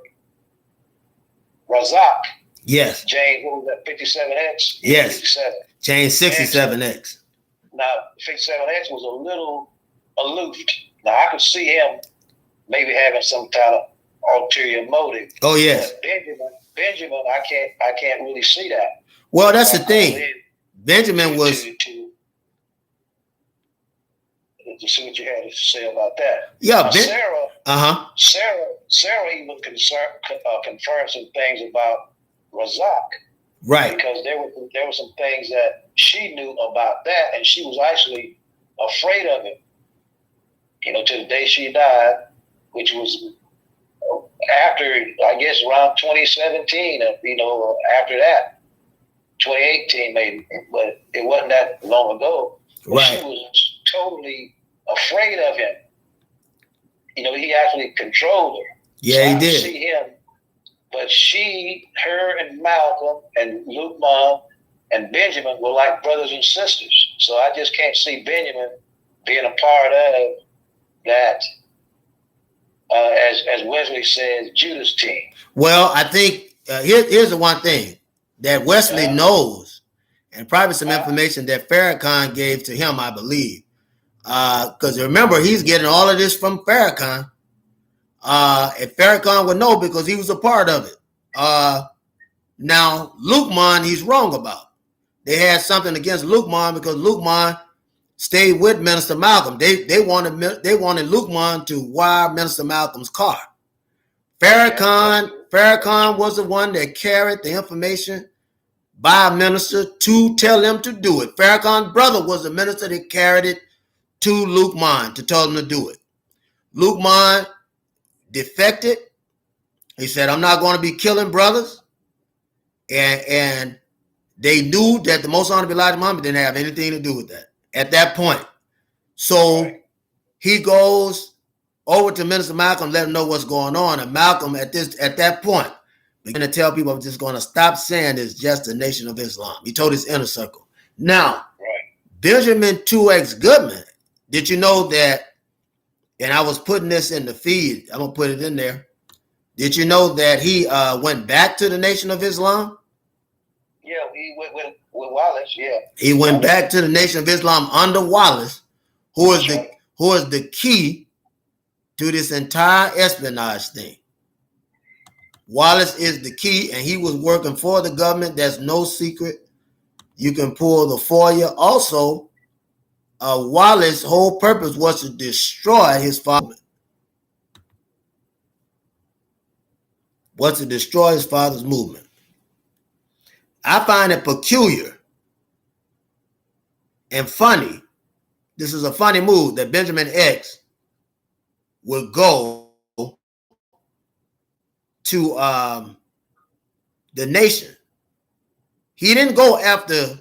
Razak. Yes. James, what was that? 57X. Yes. 57. James 67X. Now 57X was a little aloof. Now I could see him maybe having some kind of ulterior motive. Oh, yes. But Benjamin, I can't really see that. Well, that's the thing. Benjamin was. To see what you had to say about that. Yeah, Sara even confirmed some things about Razak. Right. Because there were some things that she knew about that, and she was actually afraid of him. To the day she died, which was after, I guess, around 2017, after that, 2018 maybe, but it wasn't that long ago. Right. She was totally afraid of him. He actually controlled her. Yeah, so he did. See him, but her and Malcolm and Luke Mom and Benjamin were like brothers and sisters. So I just can't see Benjamin being a part of that, as Wesley says, Judas team. Well, I think here's the one thing that Wesley knows, and probably some information that Farrakhan gave to him, I believe. Because remember, he's getting all of this from Farrakhan. And Farrakhan would know because he was a part of it. Now, Luke Mon, he's wrong about. They had something against Luke Mon because Luke Mon stayed with Minister Malcolm. They wanted Luke Mon to wire Minister Malcolm's car. Farrakhan was the one that carried the information by a minister to tell them to do it. Farrakhan's brother was the minister that carried it to Luke Mon to tell him to do it. Luke Mon defected. He said, I'm not going to be killing brothers. And they knew that the Most Honorable Elijah Muhammad didn't have anything to do with that at that point. So he goes over to Minister Malcolm, let him know what's going on. And Malcolm at that point began to tell people, I'm just going to stop saying it's just the Nation of Islam. He told his inner circle. Now, Benjamin 2X Goodman, did you know that and I was putting this in the feed. I'm gonna put it in there. Did you know that he went back to the Nation of Islam? Yeah, he went with Wallace. Yeah, he went back to the Nation of Islam under Wallace, who is the key to this entire espionage thing. Wallace is the key, and he was working for the government. That's no secret. You can pull the FOIA. Also, Wallace's whole purpose was to destroy his father. Was to destroy his father's movement. I find it peculiar and funny. This is a funny move that Benjamin X would go to the Nation. He didn't go after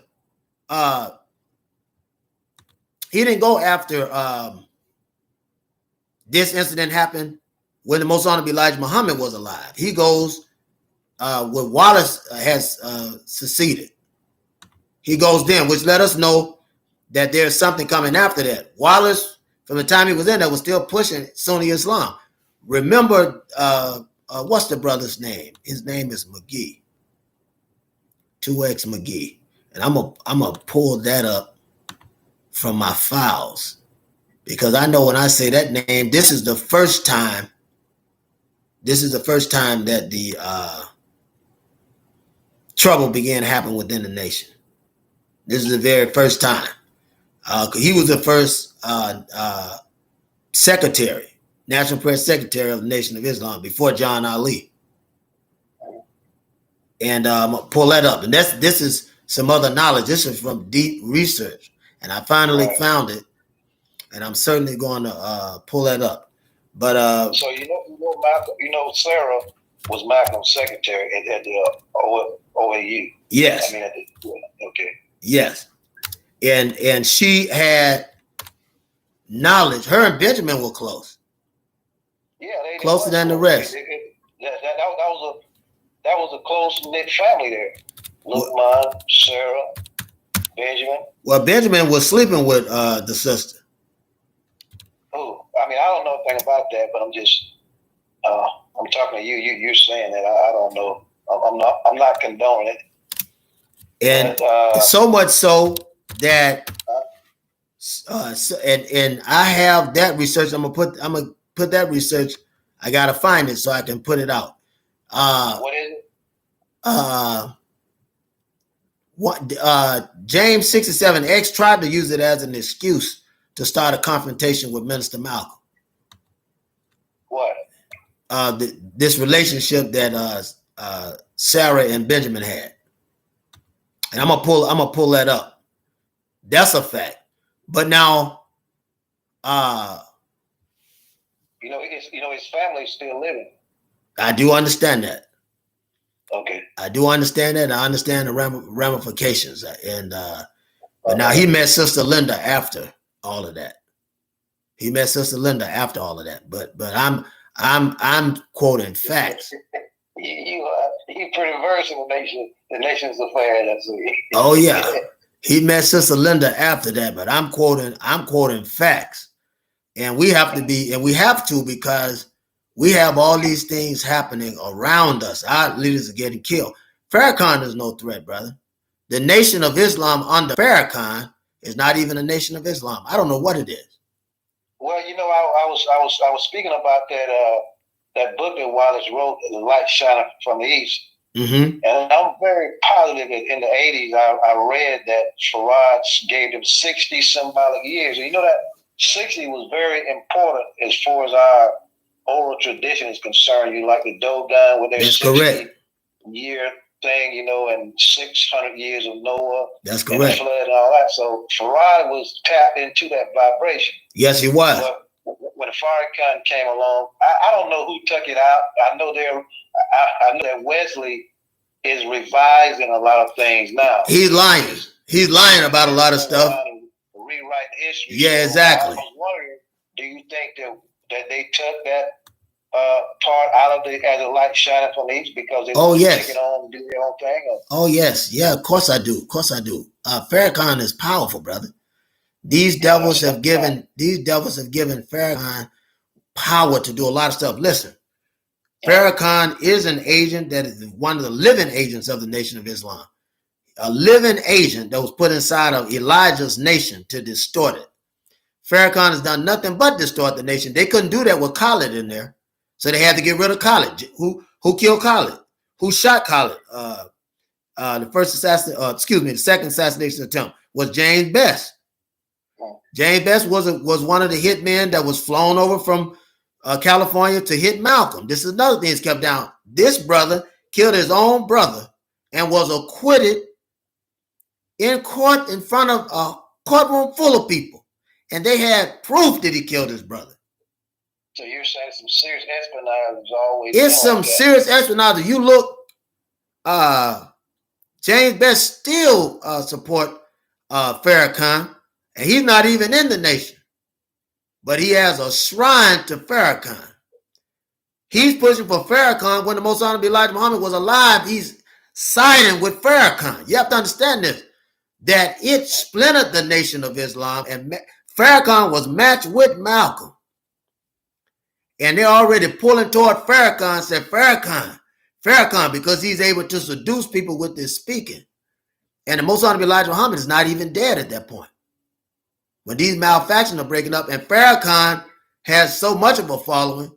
this incident happened when the Most Honorable Elijah Muhammad was alive. He goes when Wallace has seceded. He goes then, which let us know that there's something coming after that. Wallace, from the time he was in there, was still pushing Sunni Islam. Remember, what's the brother's name? His name is McGee. 2X McGee. And I'm gonna pull that up from my files, because I know when I say that name, this is the first time that the trouble began to happen within the Nation. This is the very first time. He was the first secretary, National Press Secretary of the Nation of Islam before John Ali. And pull that up. And this is some other knowledge. This is from deep research. And I finally found it. And I'm certainly going to pull that up. But so Malcolm, Sara was Malcolm's secretary at the OAAU. Yes. Okay. Yes. And she had knowledge. Her and Benjamin were close. Yeah, closer than the rest. That was a close-knit family there. Lukman, Sara, Benjamin. Well, Benjamin was sleeping with the sister. Oh, I don't know anything about that, but I'm just, I'm talking to you. You're saying that. I don't know. I'm not condoning it. And so much so that, and I have that research. I'm gonna put that research. I gotta find it so I can put it out. What is it? James 67X tried to use it as an excuse to start a confrontation with Minister Malcolm. What? This relationship that Sara and Benjamin had. And I'm gonna pull that up. That's a fact. But now his family's still living. I do understand that. Okay. I do understand that. I understand the ramifications. And but now he met Sister Linda after all of that. But I'm quoting facts. You pretty versed in the nation's affairs. That's it. Oh yeah. He met Sister Linda after that, but I'm quoting facts. And we have to because we have all these things happening around us. Our leaders are getting killed. Farrakhan is no threat, brother. The Nation of Islam under Farrakhan is not even a Nation of Islam. I don't know what it is. Well, I was speaking about that book that Wallace wrote, The Light Shining from the East. Mm-hmm. And I'm very positive that in the 80s, I read that Farad gave them 60 symbolic years. And that 60 was very important as far as our oral tradition is concerned. You like the Dogon with their 60-year thing, and 600 years of Noah. That's correct. And the flood and all that. So Farad was tapped into that vibration. Yes, he was. But when Farrakhan came along, I don't know who took it out. I know that Wesley is revising a lot of things now. He's lying. He's lying about a lot of stuff. Rewrite history. Yeah, exactly. I was wondering, do you think that they took that part out of as a light shining from the east because they take it on and do their own thing? Or? Oh yes, yeah. Of course I do. Farrakhan is powerful, brother. These devils have given Farrakhan power to do a lot of stuff. Listen, Farrakhan is an agent that is one of the living agents of the Nation of Islam. A living agent that was put inside of Elijah's nation to distort it. Farrakhan has done nothing but distort the nation. They couldn't do that with Khalid in there. So they had to get rid of Khalid. Who killed Khalid? Who shot Khalid? The second assassination attempt was James Best. James Best was one of the hitmen that was flown over from California to hit Malcolm. This is another thing that's kept down. This brother killed his own brother and was acquitted in court in front of a courtroom full of people. And they had proof that he killed his brother. So you're saying some serious espionage is always. It's some serious espionage. You look, James Best still support Farrakhan, and he's not even in the nation. But he has a shrine to Farrakhan. He's pushing for Farrakhan when the Most Honorable Elijah Muhammad was alive. He's siding with Farrakhan. You have to understand this, that it splintered the Nation of Islam, and Farrakhan was matched with Malcolm. And they're already pulling toward Farrakhan, said Farrakhan, because he's able to seduce people with his speaking. And the Most Honorable Elijah Muhammad is not even dead at that point. When these malfactions are breaking up, and Farrakhan has so much of a following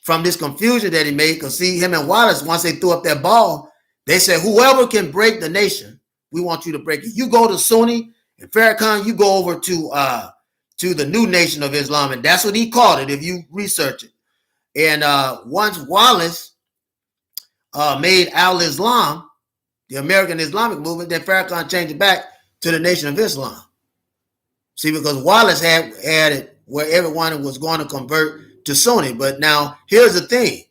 from this confusion that he made, because see, him and Wallace, once they threw up that ball, they said, whoever can break the nation, we want you to break it. You go to Sunni, and Farrakhan, you go over to the new Nation of Islam, and that's what he called it, if you research it. And once Wallace made Al-Islam, the American Islamic movement, then Farrakhan changed it back to the Nation of Islam. See, because Wallace had it where everyone was going to convert to Sunni. But now, here's the thing.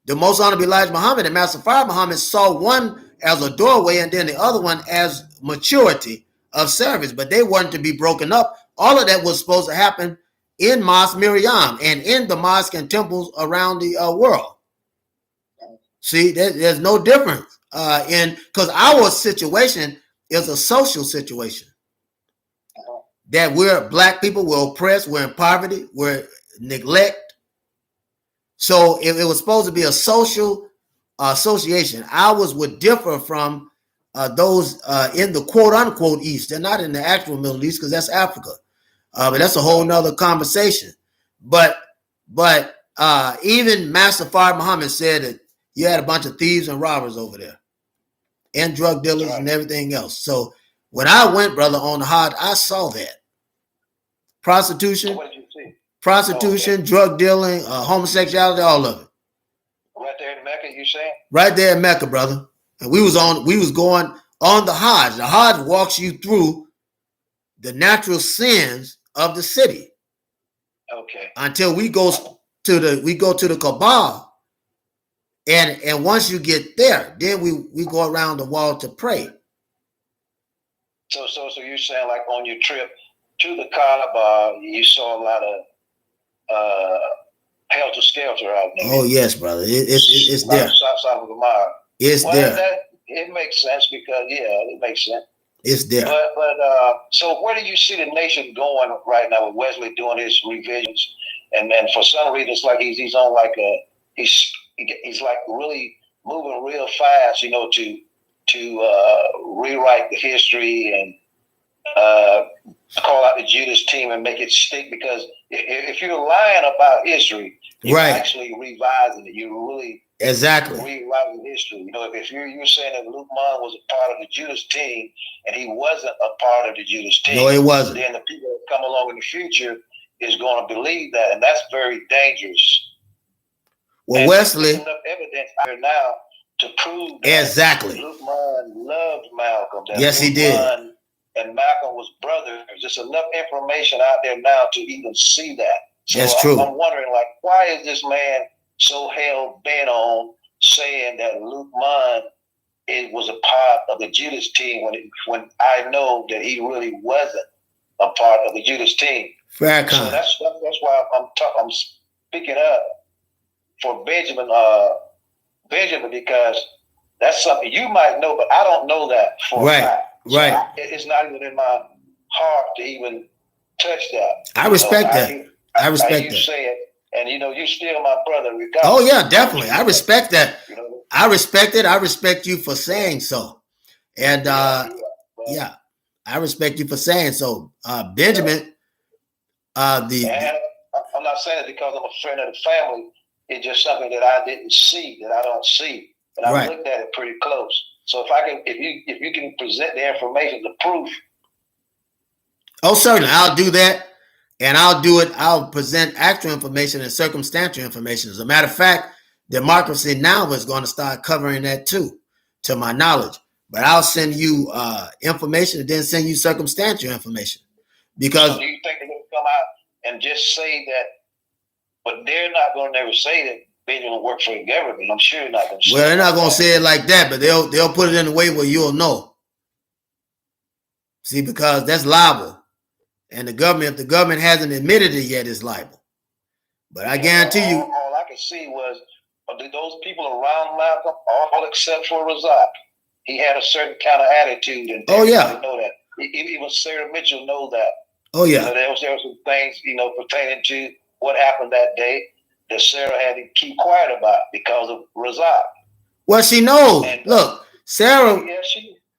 The Most Honorable Elijah Muhammad and Master Fard Muhammad saw one as a doorway and then the other one as maturity of service. But they weren't to be broken up. All of that was supposed to happen in Mosque Miriam and in the mosque and temples around the world. See, there's no difference because our situation is a social situation. That we're black people, we're oppressed, we're in poverty, we're neglect. So it was supposed to be a social association. Ours would differ from those in the quote unquote East. They're not in the actual Middle East because that's Africa. But that's a whole nother conversation. But even Master Fard Muhammad said that you had a bunch of thieves and robbers over there and drug dealers and everything else. So when I went, brother, on the Hajj, I saw that. Prostitution, what did you see? Prostitution, drug dealing, homosexuality, all of it. Right there in Mecca, you saying? Right there in Mecca, brother. And we was going on the Hajj. The Hajj walks you through the natural sins of the city. Okay. Until we go to the Kaaba. And once you get there, then we go around the wall to pray. So you're saying like on your trip to the Kaaba, you saw a lot of helter skelter out there. Oh yes, brother, it's there. It's there. It makes sense because it makes sense. It's there. But so where do you see the nation going right now with Wesley doing his revisions? And then for some reason it's like he's on like he's like really moving real fast, to rewrite the history and call out the Judas team and make it stick, because if you're lying about history, you're actually revising it. You're really rewriting history. If you're saying that Luke Mon was a part of the Judas team and he wasn't a part of the Judas team, no, he wasn't. Then the people that come along in the future is going to believe that, and that's very dangerous. Well, and Wesley, there's enough evidence here now to prove that Luke Mon loved Malcolm. Yes, he did. And Malcolm was brothers. There's just enough information out there now to even see that. So that's true. I'm wondering, like, why is this man so hell bent on saying that Luke Mon was a part of the Judas team when I know that he really wasn't a part of the Judas team? Farrakhan. So that's why I'm speaking up for Benjamin, because that's something you might know, but I don't know that for a fact. So it's not even in my heart to even touch that. I respect that. I respect that. You say it, And you're still my brother, regardless. Oh yeah, definitely. I respect that. I respect it. I respect you for saying so. And yeah, I respect you for saying so. Benjamin, and I'm not saying it because I'm a friend of the family. It's just something that I didn't see, that I don't see. And I looked at it pretty close. So if you can present the information, the proof. Oh, certainly. I'll do that. And I'll do it. I'll present actual information and circumstantial information. As a matter of fact, Democracy Now! Is going to start covering that too, to my knowledge. But I'll send you information and then send you circumstantial information. Because so do you think they're going to come out and just say that? But they're not going to never say that Benjamin will work for the government. I'm sure they're not going to say well, they're not going to say it like that, but they'll put it in a way where you'll know. See, because that's liable. And if the government hasn't admitted it yet, it's liable. But I guarantee you. All I could see was those people around Malcolm, all except for Razak. He had a certain kind of attitude. And oh, yeah. Know that. Even Sarah Mitchell knows that. Oh, yeah. There were some things, pertaining to what happened that day that Sarah had to keep quiet about because of Razak. Well, she knows. And, look, Sarah. Yeah,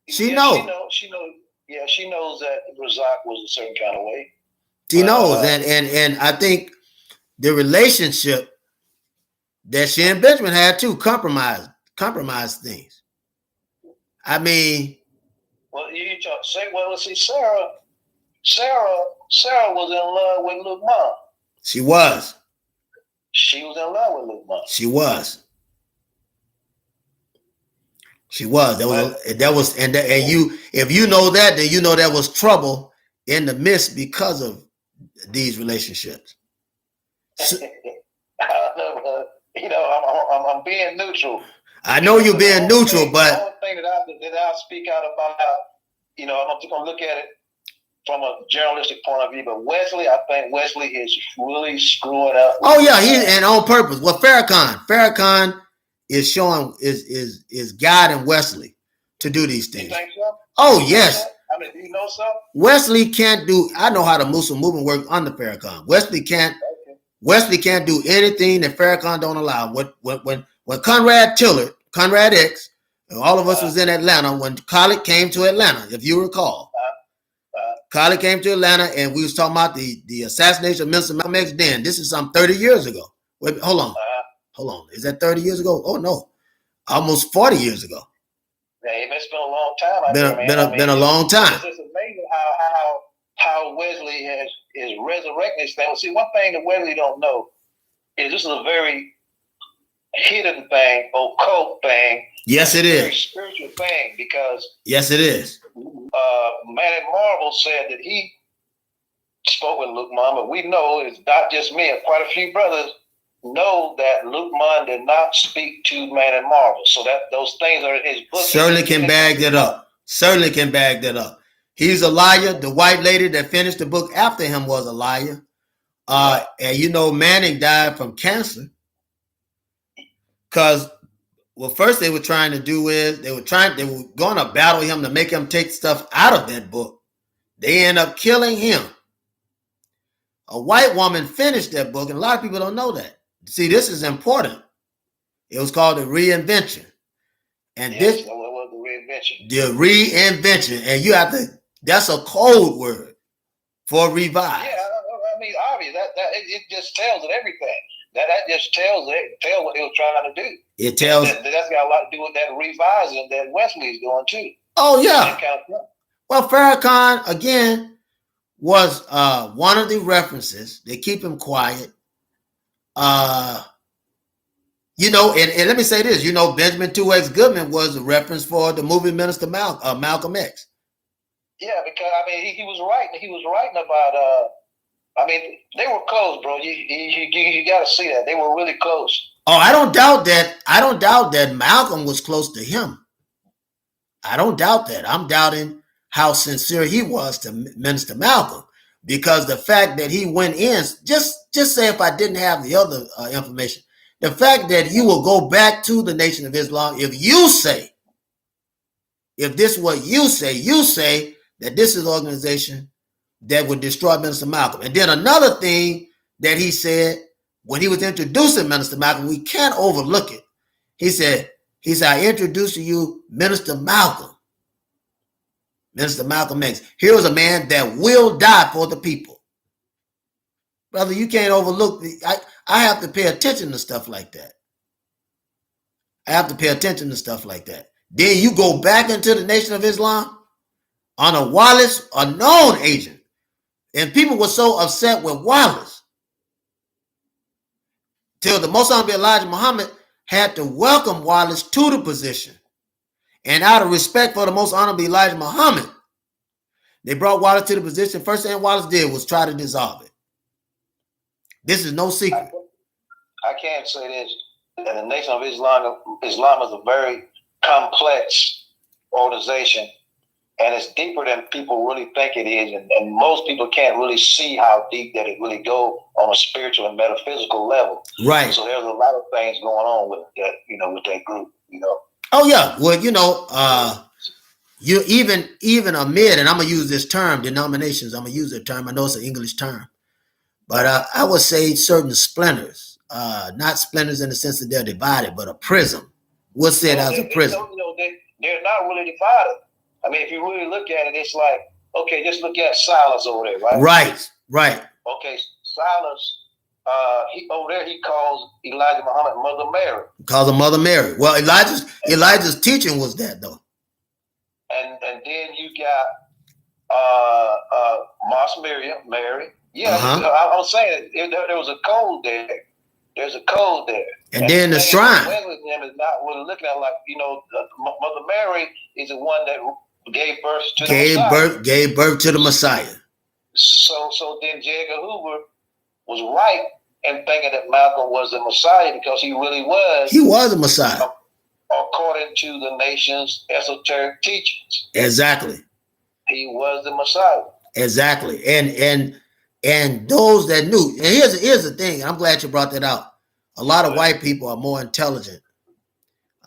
she knows. She knows. Yeah, she knows that Razak was a certain kind of way. She knows, and I think the relationship that she and Benjamin had too compromised things. I mean, well, see, Sarah was in love with Luke Mom. She was. She was in love with Luke Mom. She was. If you know that, then you know there was trouble in the midst because of these relationships. So, I'm being neutral. I know you're being neutral, but the only thing that I'll speak out about, I'm just gonna look at it from a journalistic point of view. But Wesley, I think Wesley is really screwing up. Oh yeah, and on purpose. Well, Farrakhan is showing is guiding Wesley to do these things. You think so? Oh yes. I mean, do you know so? Wesley can't do. I know how the Muslim movement works under Farrakhan. Wesley can't do anything that Farrakhan don't allow. When Conrad X, and all of us was in Atlanta when Khalid came to Atlanta, if you recall. Khalid came to Atlanta and we was talking about the assassination of Minister Malcolm X then. This is some 30 years ago. Wait, hold on. Is that 30 years ago? Oh no, almost 40 years ago. Yeah, it's been a long time. Been a long time. It's just amazing how Wesley is resurrecting this thing. See, one thing that Wesley don't know is this is a very hidden thing, occult thing. Yes, it is. Very spiritual thing because. Yes, it is. Manny Marvel said that he spoke with Luke Mon, but we know it's not just me. And quite a few brothers know that Luke Mon did not speak to Manny Marvel. So that those things are in his book. Certainly can bag that up. He's a liar. The white lady that finished the book after him was a liar. And Manning died from cancer. Because first they were trying to do is they were going to battle him to make him take stuff out of that book. They end up killing him. A white woman finished that book, and a lot of people don't know that. See, this is important. It was called The Reinvention. And what was the reinvention? The reinvention. And you have to, that's a code word for revise. Yeah, I mean, obvious. That it just tells it everything. That just tells what they were trying to do. It tells that's got a lot to do with that revising that Wesley's doing too. Oh yeah. Well, Farrakhan again was one of the references. They keep him quiet. And let me say this. Benjamin 2X Goodman was a reference for the movie Minister Malcolm X. Yeah, because he was writing. He was writing about. They were close, bro. You got to see that they were really close. Oh, I don't doubt that Malcolm was close to him. I don't doubt that. I'm doubting how sincere he was to Minister Malcolm, because the fact that he went in, just say if I didn't have the other information, the fact that you will go back to the Nation of Islam, if this is what you say that this is an organization that would destroy Minister Malcolm. And then another thing that he said when he was introducing Minister Malcolm, we can't overlook it. He said, I introduce to you Minister Malcolm. Minister Malcolm X. Here was a man that will die for the people. Brother, you can't overlook. I have to pay attention to stuff like that. I have to pay attention to stuff like that. Then you go back into the Nation of Islam on a Wallace, a known agent. And people were so upset with Wallace till the Most Honorable Elijah Muhammad had to welcome Wallace to the position. And out of respect for the Most Honorable Elijah Muhammad, they brought Wallace to the position. First thing Wallace did was try to dissolve it. This is no secret. I can't say this. The Nation of Islam is a very complex organization, and it's deeper than people really think it is. And most people can't really see how deep that it really go on a spiritual and metaphysical level. Right. So there's a lot of things going on with that, with that group, Oh yeah. Well, you even amid, and I'm gonna use this term, denominations. I'm gonna use the term. I know it's an English term, but I would say certain splinters, not splinters in the sense that they're divided, but a prism. We'll say it as a prism. They're not really divided. I mean, if you really look at it, it's like, okay, just look at Silas over there, right? Right. Okay, Silas, over there he calls Elijah Muhammad Mother Mary. Calls her Mother Mary. Well, Elijah's teaching was that though. And then you got Mary. Yeah, I was saying there was a code there. There's a code there. And then the shrine. Wesley is not really looking at Mother Mary is the one that gave birth to the Messiah. Gave birth to the Messiah. So then J. Edgar Hoover was right in thinking that Malcolm was the Messiah because he really was. He was a Messiah. According to the nation's esoteric teachings. Exactly. He was the Messiah. Exactly. And those that knew, and here's the thing, I'm glad you brought that out. A lot of white people are more intelligent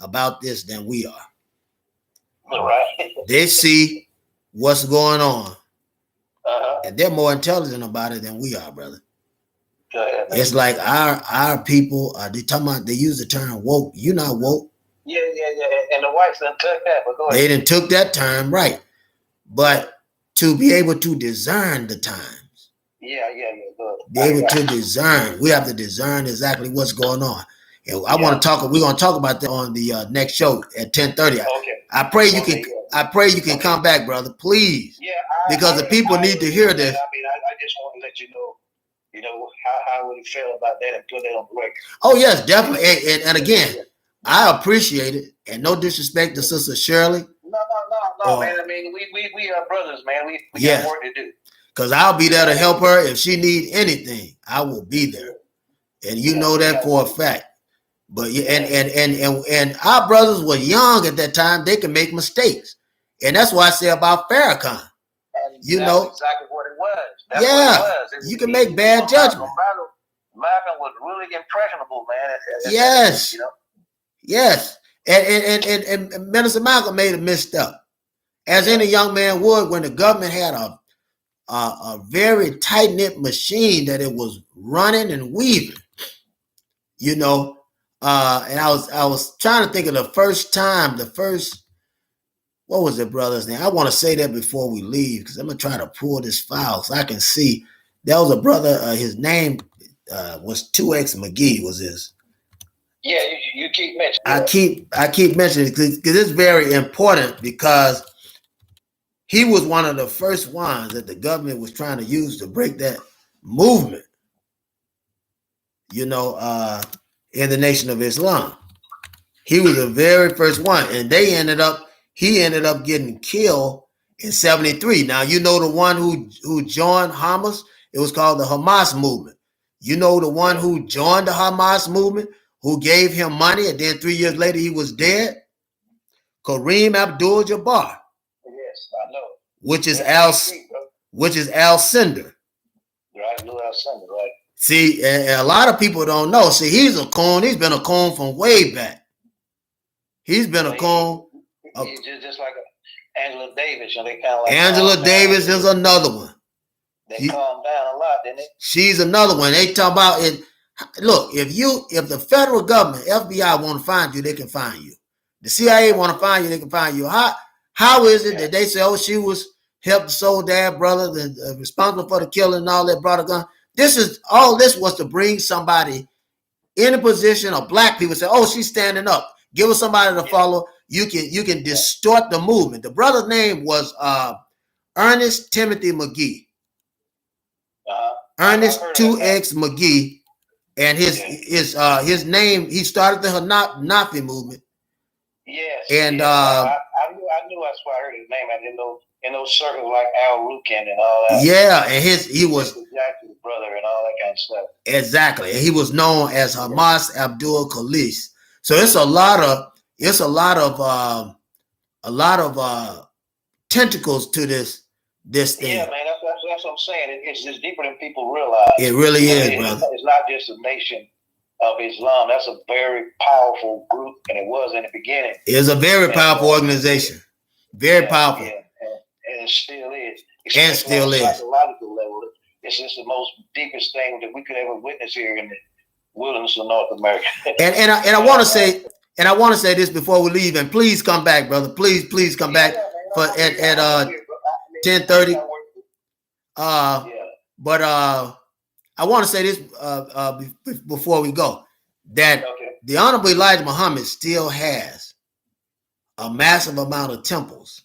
about this than we are. Right. They see what's going on. And they're more intelligent about it than we are, brother. Go ahead, man. It's like our people, they use the term woke. You're not woke. Yeah. And the whites done took that, but go ahead. They done took that term, right. But to be able to discern the times. Yeah. Be able to discern. We have to discern exactly what's going on. And we're going to talk about that on the next show at 10:30. Okay. I pray you can come back, brother, please. Yeah. Because the people need to hear this. I mean, I just want to let you know, how I really feel about that and put that on the record. Oh, yes, definitely. And again, I appreciate it. And no disrespect to Sister Shirley. No, man. I mean, we are brothers, man. We got work to do. Because I'll be there to help her. If she needs anything, I will be there. And you know that for a fact. But and our brothers were young at that time. They can make mistakes. And that's why I say about Farrakhan. That's exactly what it was. That's what it was. You can make bad judgment. Malcolm was really impressionable, man. Yes. Yes. And Minister Malcolm made a misstep. As any young man would when the government had a very tight-knit machine that it was running and weaving. And I was trying to think of the first, what was the brother's name? I want to say that before we leave because I'm going to try to pull this file so I can see. There was a brother, his name was 2X McGee was his. Yeah, you keep mentioning I keep mentioning it because it's very important because he was one of the first ones that the government was trying to use to break that movement, in the Nation of Islam. He was the very first one, and he ended up getting killed in 1973. Now, the one who joined Hamas, it was called the Hamas movement. The one who joined the Hamas movement, who gave him money, and then 3 years later he was dead? Kareem Abdul-Jabbar. Yes, I know. Which is Al Cinder. Right, Lou Al Cinder, right. See, a lot of people don't know. See, he's a coon. He's been a coon from way back. He's been a coon. He's just like Angela Davis. They kind of like Angela Davis is another one. They calmed down a lot, didn't they? She's another one. They talk about it. Look, if the federal government, FBI, want to find you, they can find you. The CIA want to find you, they can find you. How is it that they say, oh, she was helped the Soledad brother, responsible for the killing and all that, brought a gun? This was to bring somebody in a position of black people say, oh, she's standing up. Give us somebody to follow. You can distort the movement. The brother's name was Ernest Timothy McGee. Ernest 2X McGee. And his name, he started the Hanafi movement. Yes. And I knew that's why I heard his name. I didn't know in those circles like Al Rukin and all that. Yeah, and he was Jackson's brother and all that kind of stuff. Exactly. And he was known as Hamas Abdul Khalis. So it's a lot of tentacles to this thing. Yeah, man, that's what I'm saying. It's just deeper than people realize. It really is, brother. It's not just a nation of Islam. That's a very powerful group, and it was in the beginning. It's a very powerful organization. Very powerful. Yeah, and it still is. And still is. On a psychological level, it's just the most deepest thing that we could ever witness here in the wilderness of North America. and I want to say, this before we leave, and please come back, brother. Please come back for at 10:30. But I want to say this before we go, that the Honorable Elijah Muhammad still has a massive amount of temples,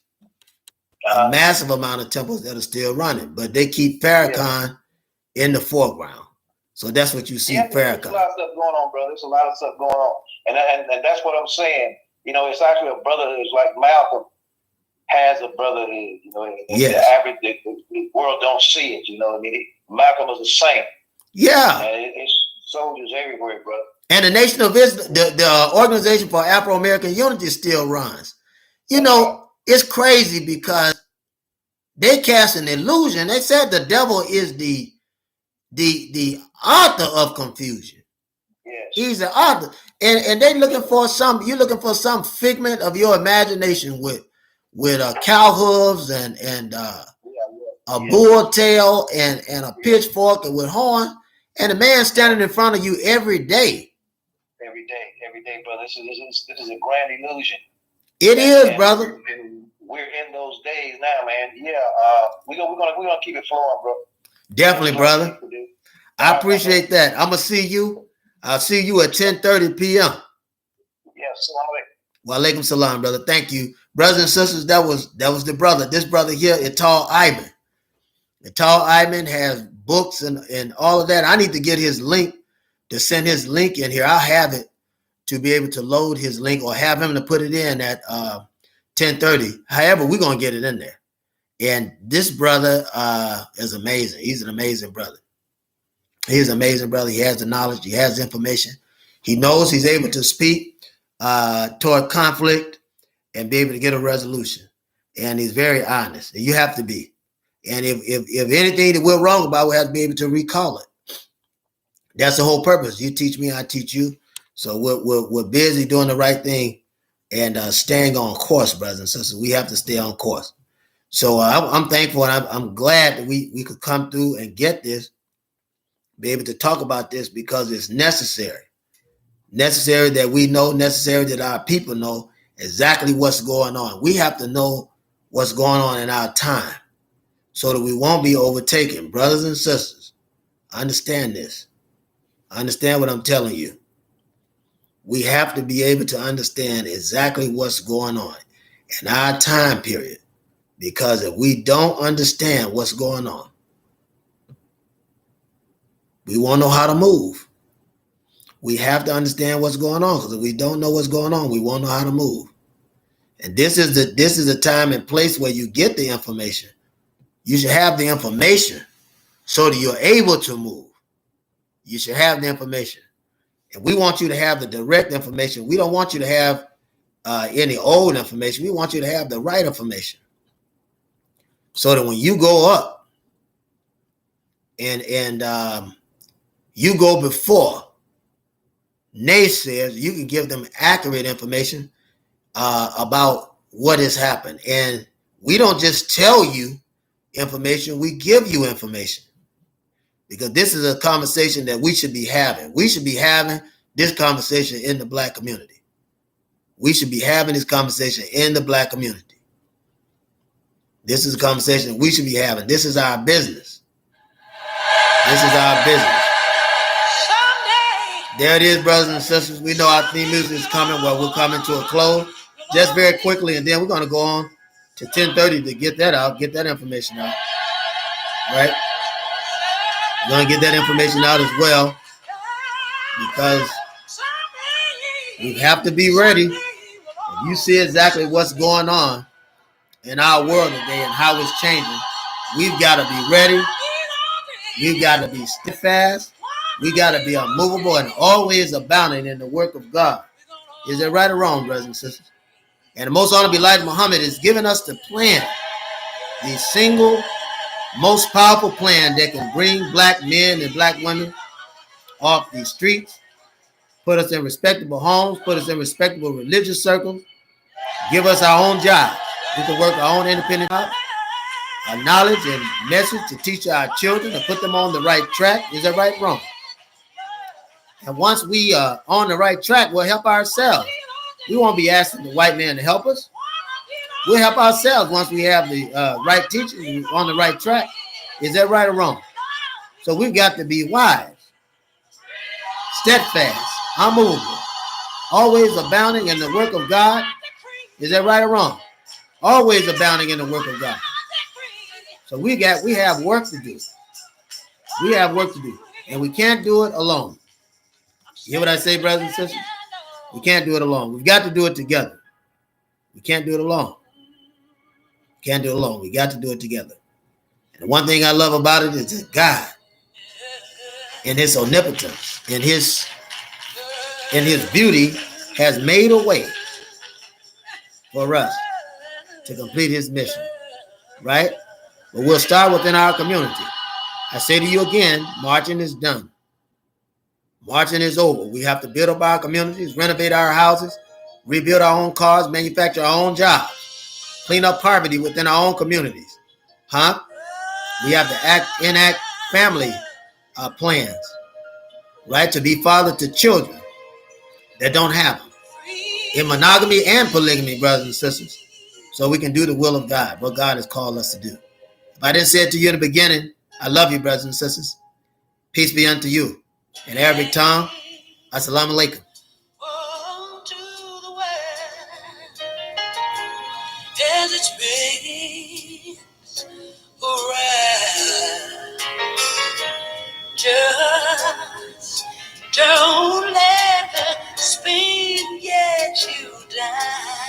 that are still running, but they keep Farrakhan in the foreground. So that's what you see, Farrakhan. There's a lot of stuff going on, brother. There's a lot of stuff going on, and that's what I'm saying. You know, it's actually a brother who's like Malcolm has a brother who, the average the world don't see it. You know what I mean? Malcolm was a saint. Yeah. And it's soldiers everywhere, brother. And the Nation of Islam, the Organization for Afro-American Unity still runs. You know, it's crazy because they cast an illusion. They said the devil is the author of confusion. Yes. He's the author. And they're looking for you're looking for some figment of your imagination with cow hooves and a bull tail and a pitchfork and with horn, and a man standing in front of you every day. Every day, brother. This is a grand illusion. It is, brother. And we're in those days now, man. Yeah, we're gonna keep it flowing, bro. Definitely, brother. I appreciate that. I'm gonna see you. I'll see you at 10:30 p.m. Yes, Wa alaikum salam, brother. Thank you. Brothers and sisters, that was the brother. This brother here, Ital Iman. Ital Iman has books and all of that. I need to get his link, to send his link in here. I'll have it to be able to load his link or have him to put it in at 10:30. However, we're going to get it in there. And this brother is amazing. He's an amazing brother. He's an amazing brother. He has the knowledge. He has the information. He knows he's able to speak toward conflict and be able to get a resolution. And he's very honest. And you have to be. And if anything that we're wrong about, we have to be able to recall it. That's the whole purpose. You teach me, I teach you. So we're busy doing the right thing and staying on course, brothers and sisters. We have to stay on course. So I'm thankful, and I'm glad that we could come through and get this, be able to talk about this, because it's necessary. Necessary that we know, necessary that our people know exactly what's going on. We have to know what's going on in our time so that we won't be overtaken. Brothers and sisters, understand this. Understand what I'm telling you. We have to be able to understand exactly what's going on in our time period, because if we don't understand what's going on, we won't know how to move. We have to understand what's going on, because if we don't know what's going on, we won't know how to move. And this is the time and place where you get the information. You should have the information so that you're able to move. You should have the information. And we want you to have the direct information. We don't want you to have any old information. We want you to have the right information, so that when you go up and you go before naysayers, you can give them accurate information about what has happened. And we don't just tell you information, we give you information. because this is a conversation that we should be having. We should be having this conversation in the black community. We should be having this conversation in the black community. This is a conversation we should be having. This is our business. This is our business. There it is, brothers and sisters. We know our theme music is coming. Well, we're coming to a close just very quickly, and then we're going to go on to 10:30 to get that out, get that information out. Right? We're going to get that information out as well, because we have to be ready. If you see exactly what's going on in our world today and how it's changing, we've got to be ready. We've got to be steadfast. We got to be unmovable and always abounding in the work of God. Is that right or wrong, brothers and sisters? And the most honorable Elijah Muhammad is giving us the plan, the single most powerful plan that can bring black men and black women off these streets, put us in respectable homes, put us in respectable religious circles, give us our own jobs. We can work our own independent jobs, our knowledge and message to teach our children and put them on the right track. Is that right or wrong? And once we are on the right track, we'll help ourselves. We won't be asking the white man to help us. We'll help ourselves once we have the right teaching on the right track. Is that right or wrong? So we've got to be wise, steadfast, unmovable, always abounding in the work of God. Is that right or wrong? Always abounding in the work of God. So we have work to do. We have work to do, and we can't do it alone. You hear what I say, brothers and sisters? We can't do it alone. We've got to do it together. We can't do it alone. Can't do it alone. We got to do it together. And the one thing I love about it is that God, in his omnipotence, in his beauty, has made a way for us to complete his mission. Right? But we'll start within our community. I say to you again, marching is done. Marching is over. We have to build up our communities, renovate our houses, rebuild our own cars, manufacture our own jobs, clean up poverty within our own communities. We have to enact family plans, right? To be father to children that don't have them. In monogamy and polygamy, brothers and sisters. So we can do the will of God, what God has called us to do. If I didn't say it to you in the beginning, I love you, brothers and sisters. Peace be unto you. In Arabic tongue, assalamu alaikum. Deserts raise around. Just don't let the spin get you down.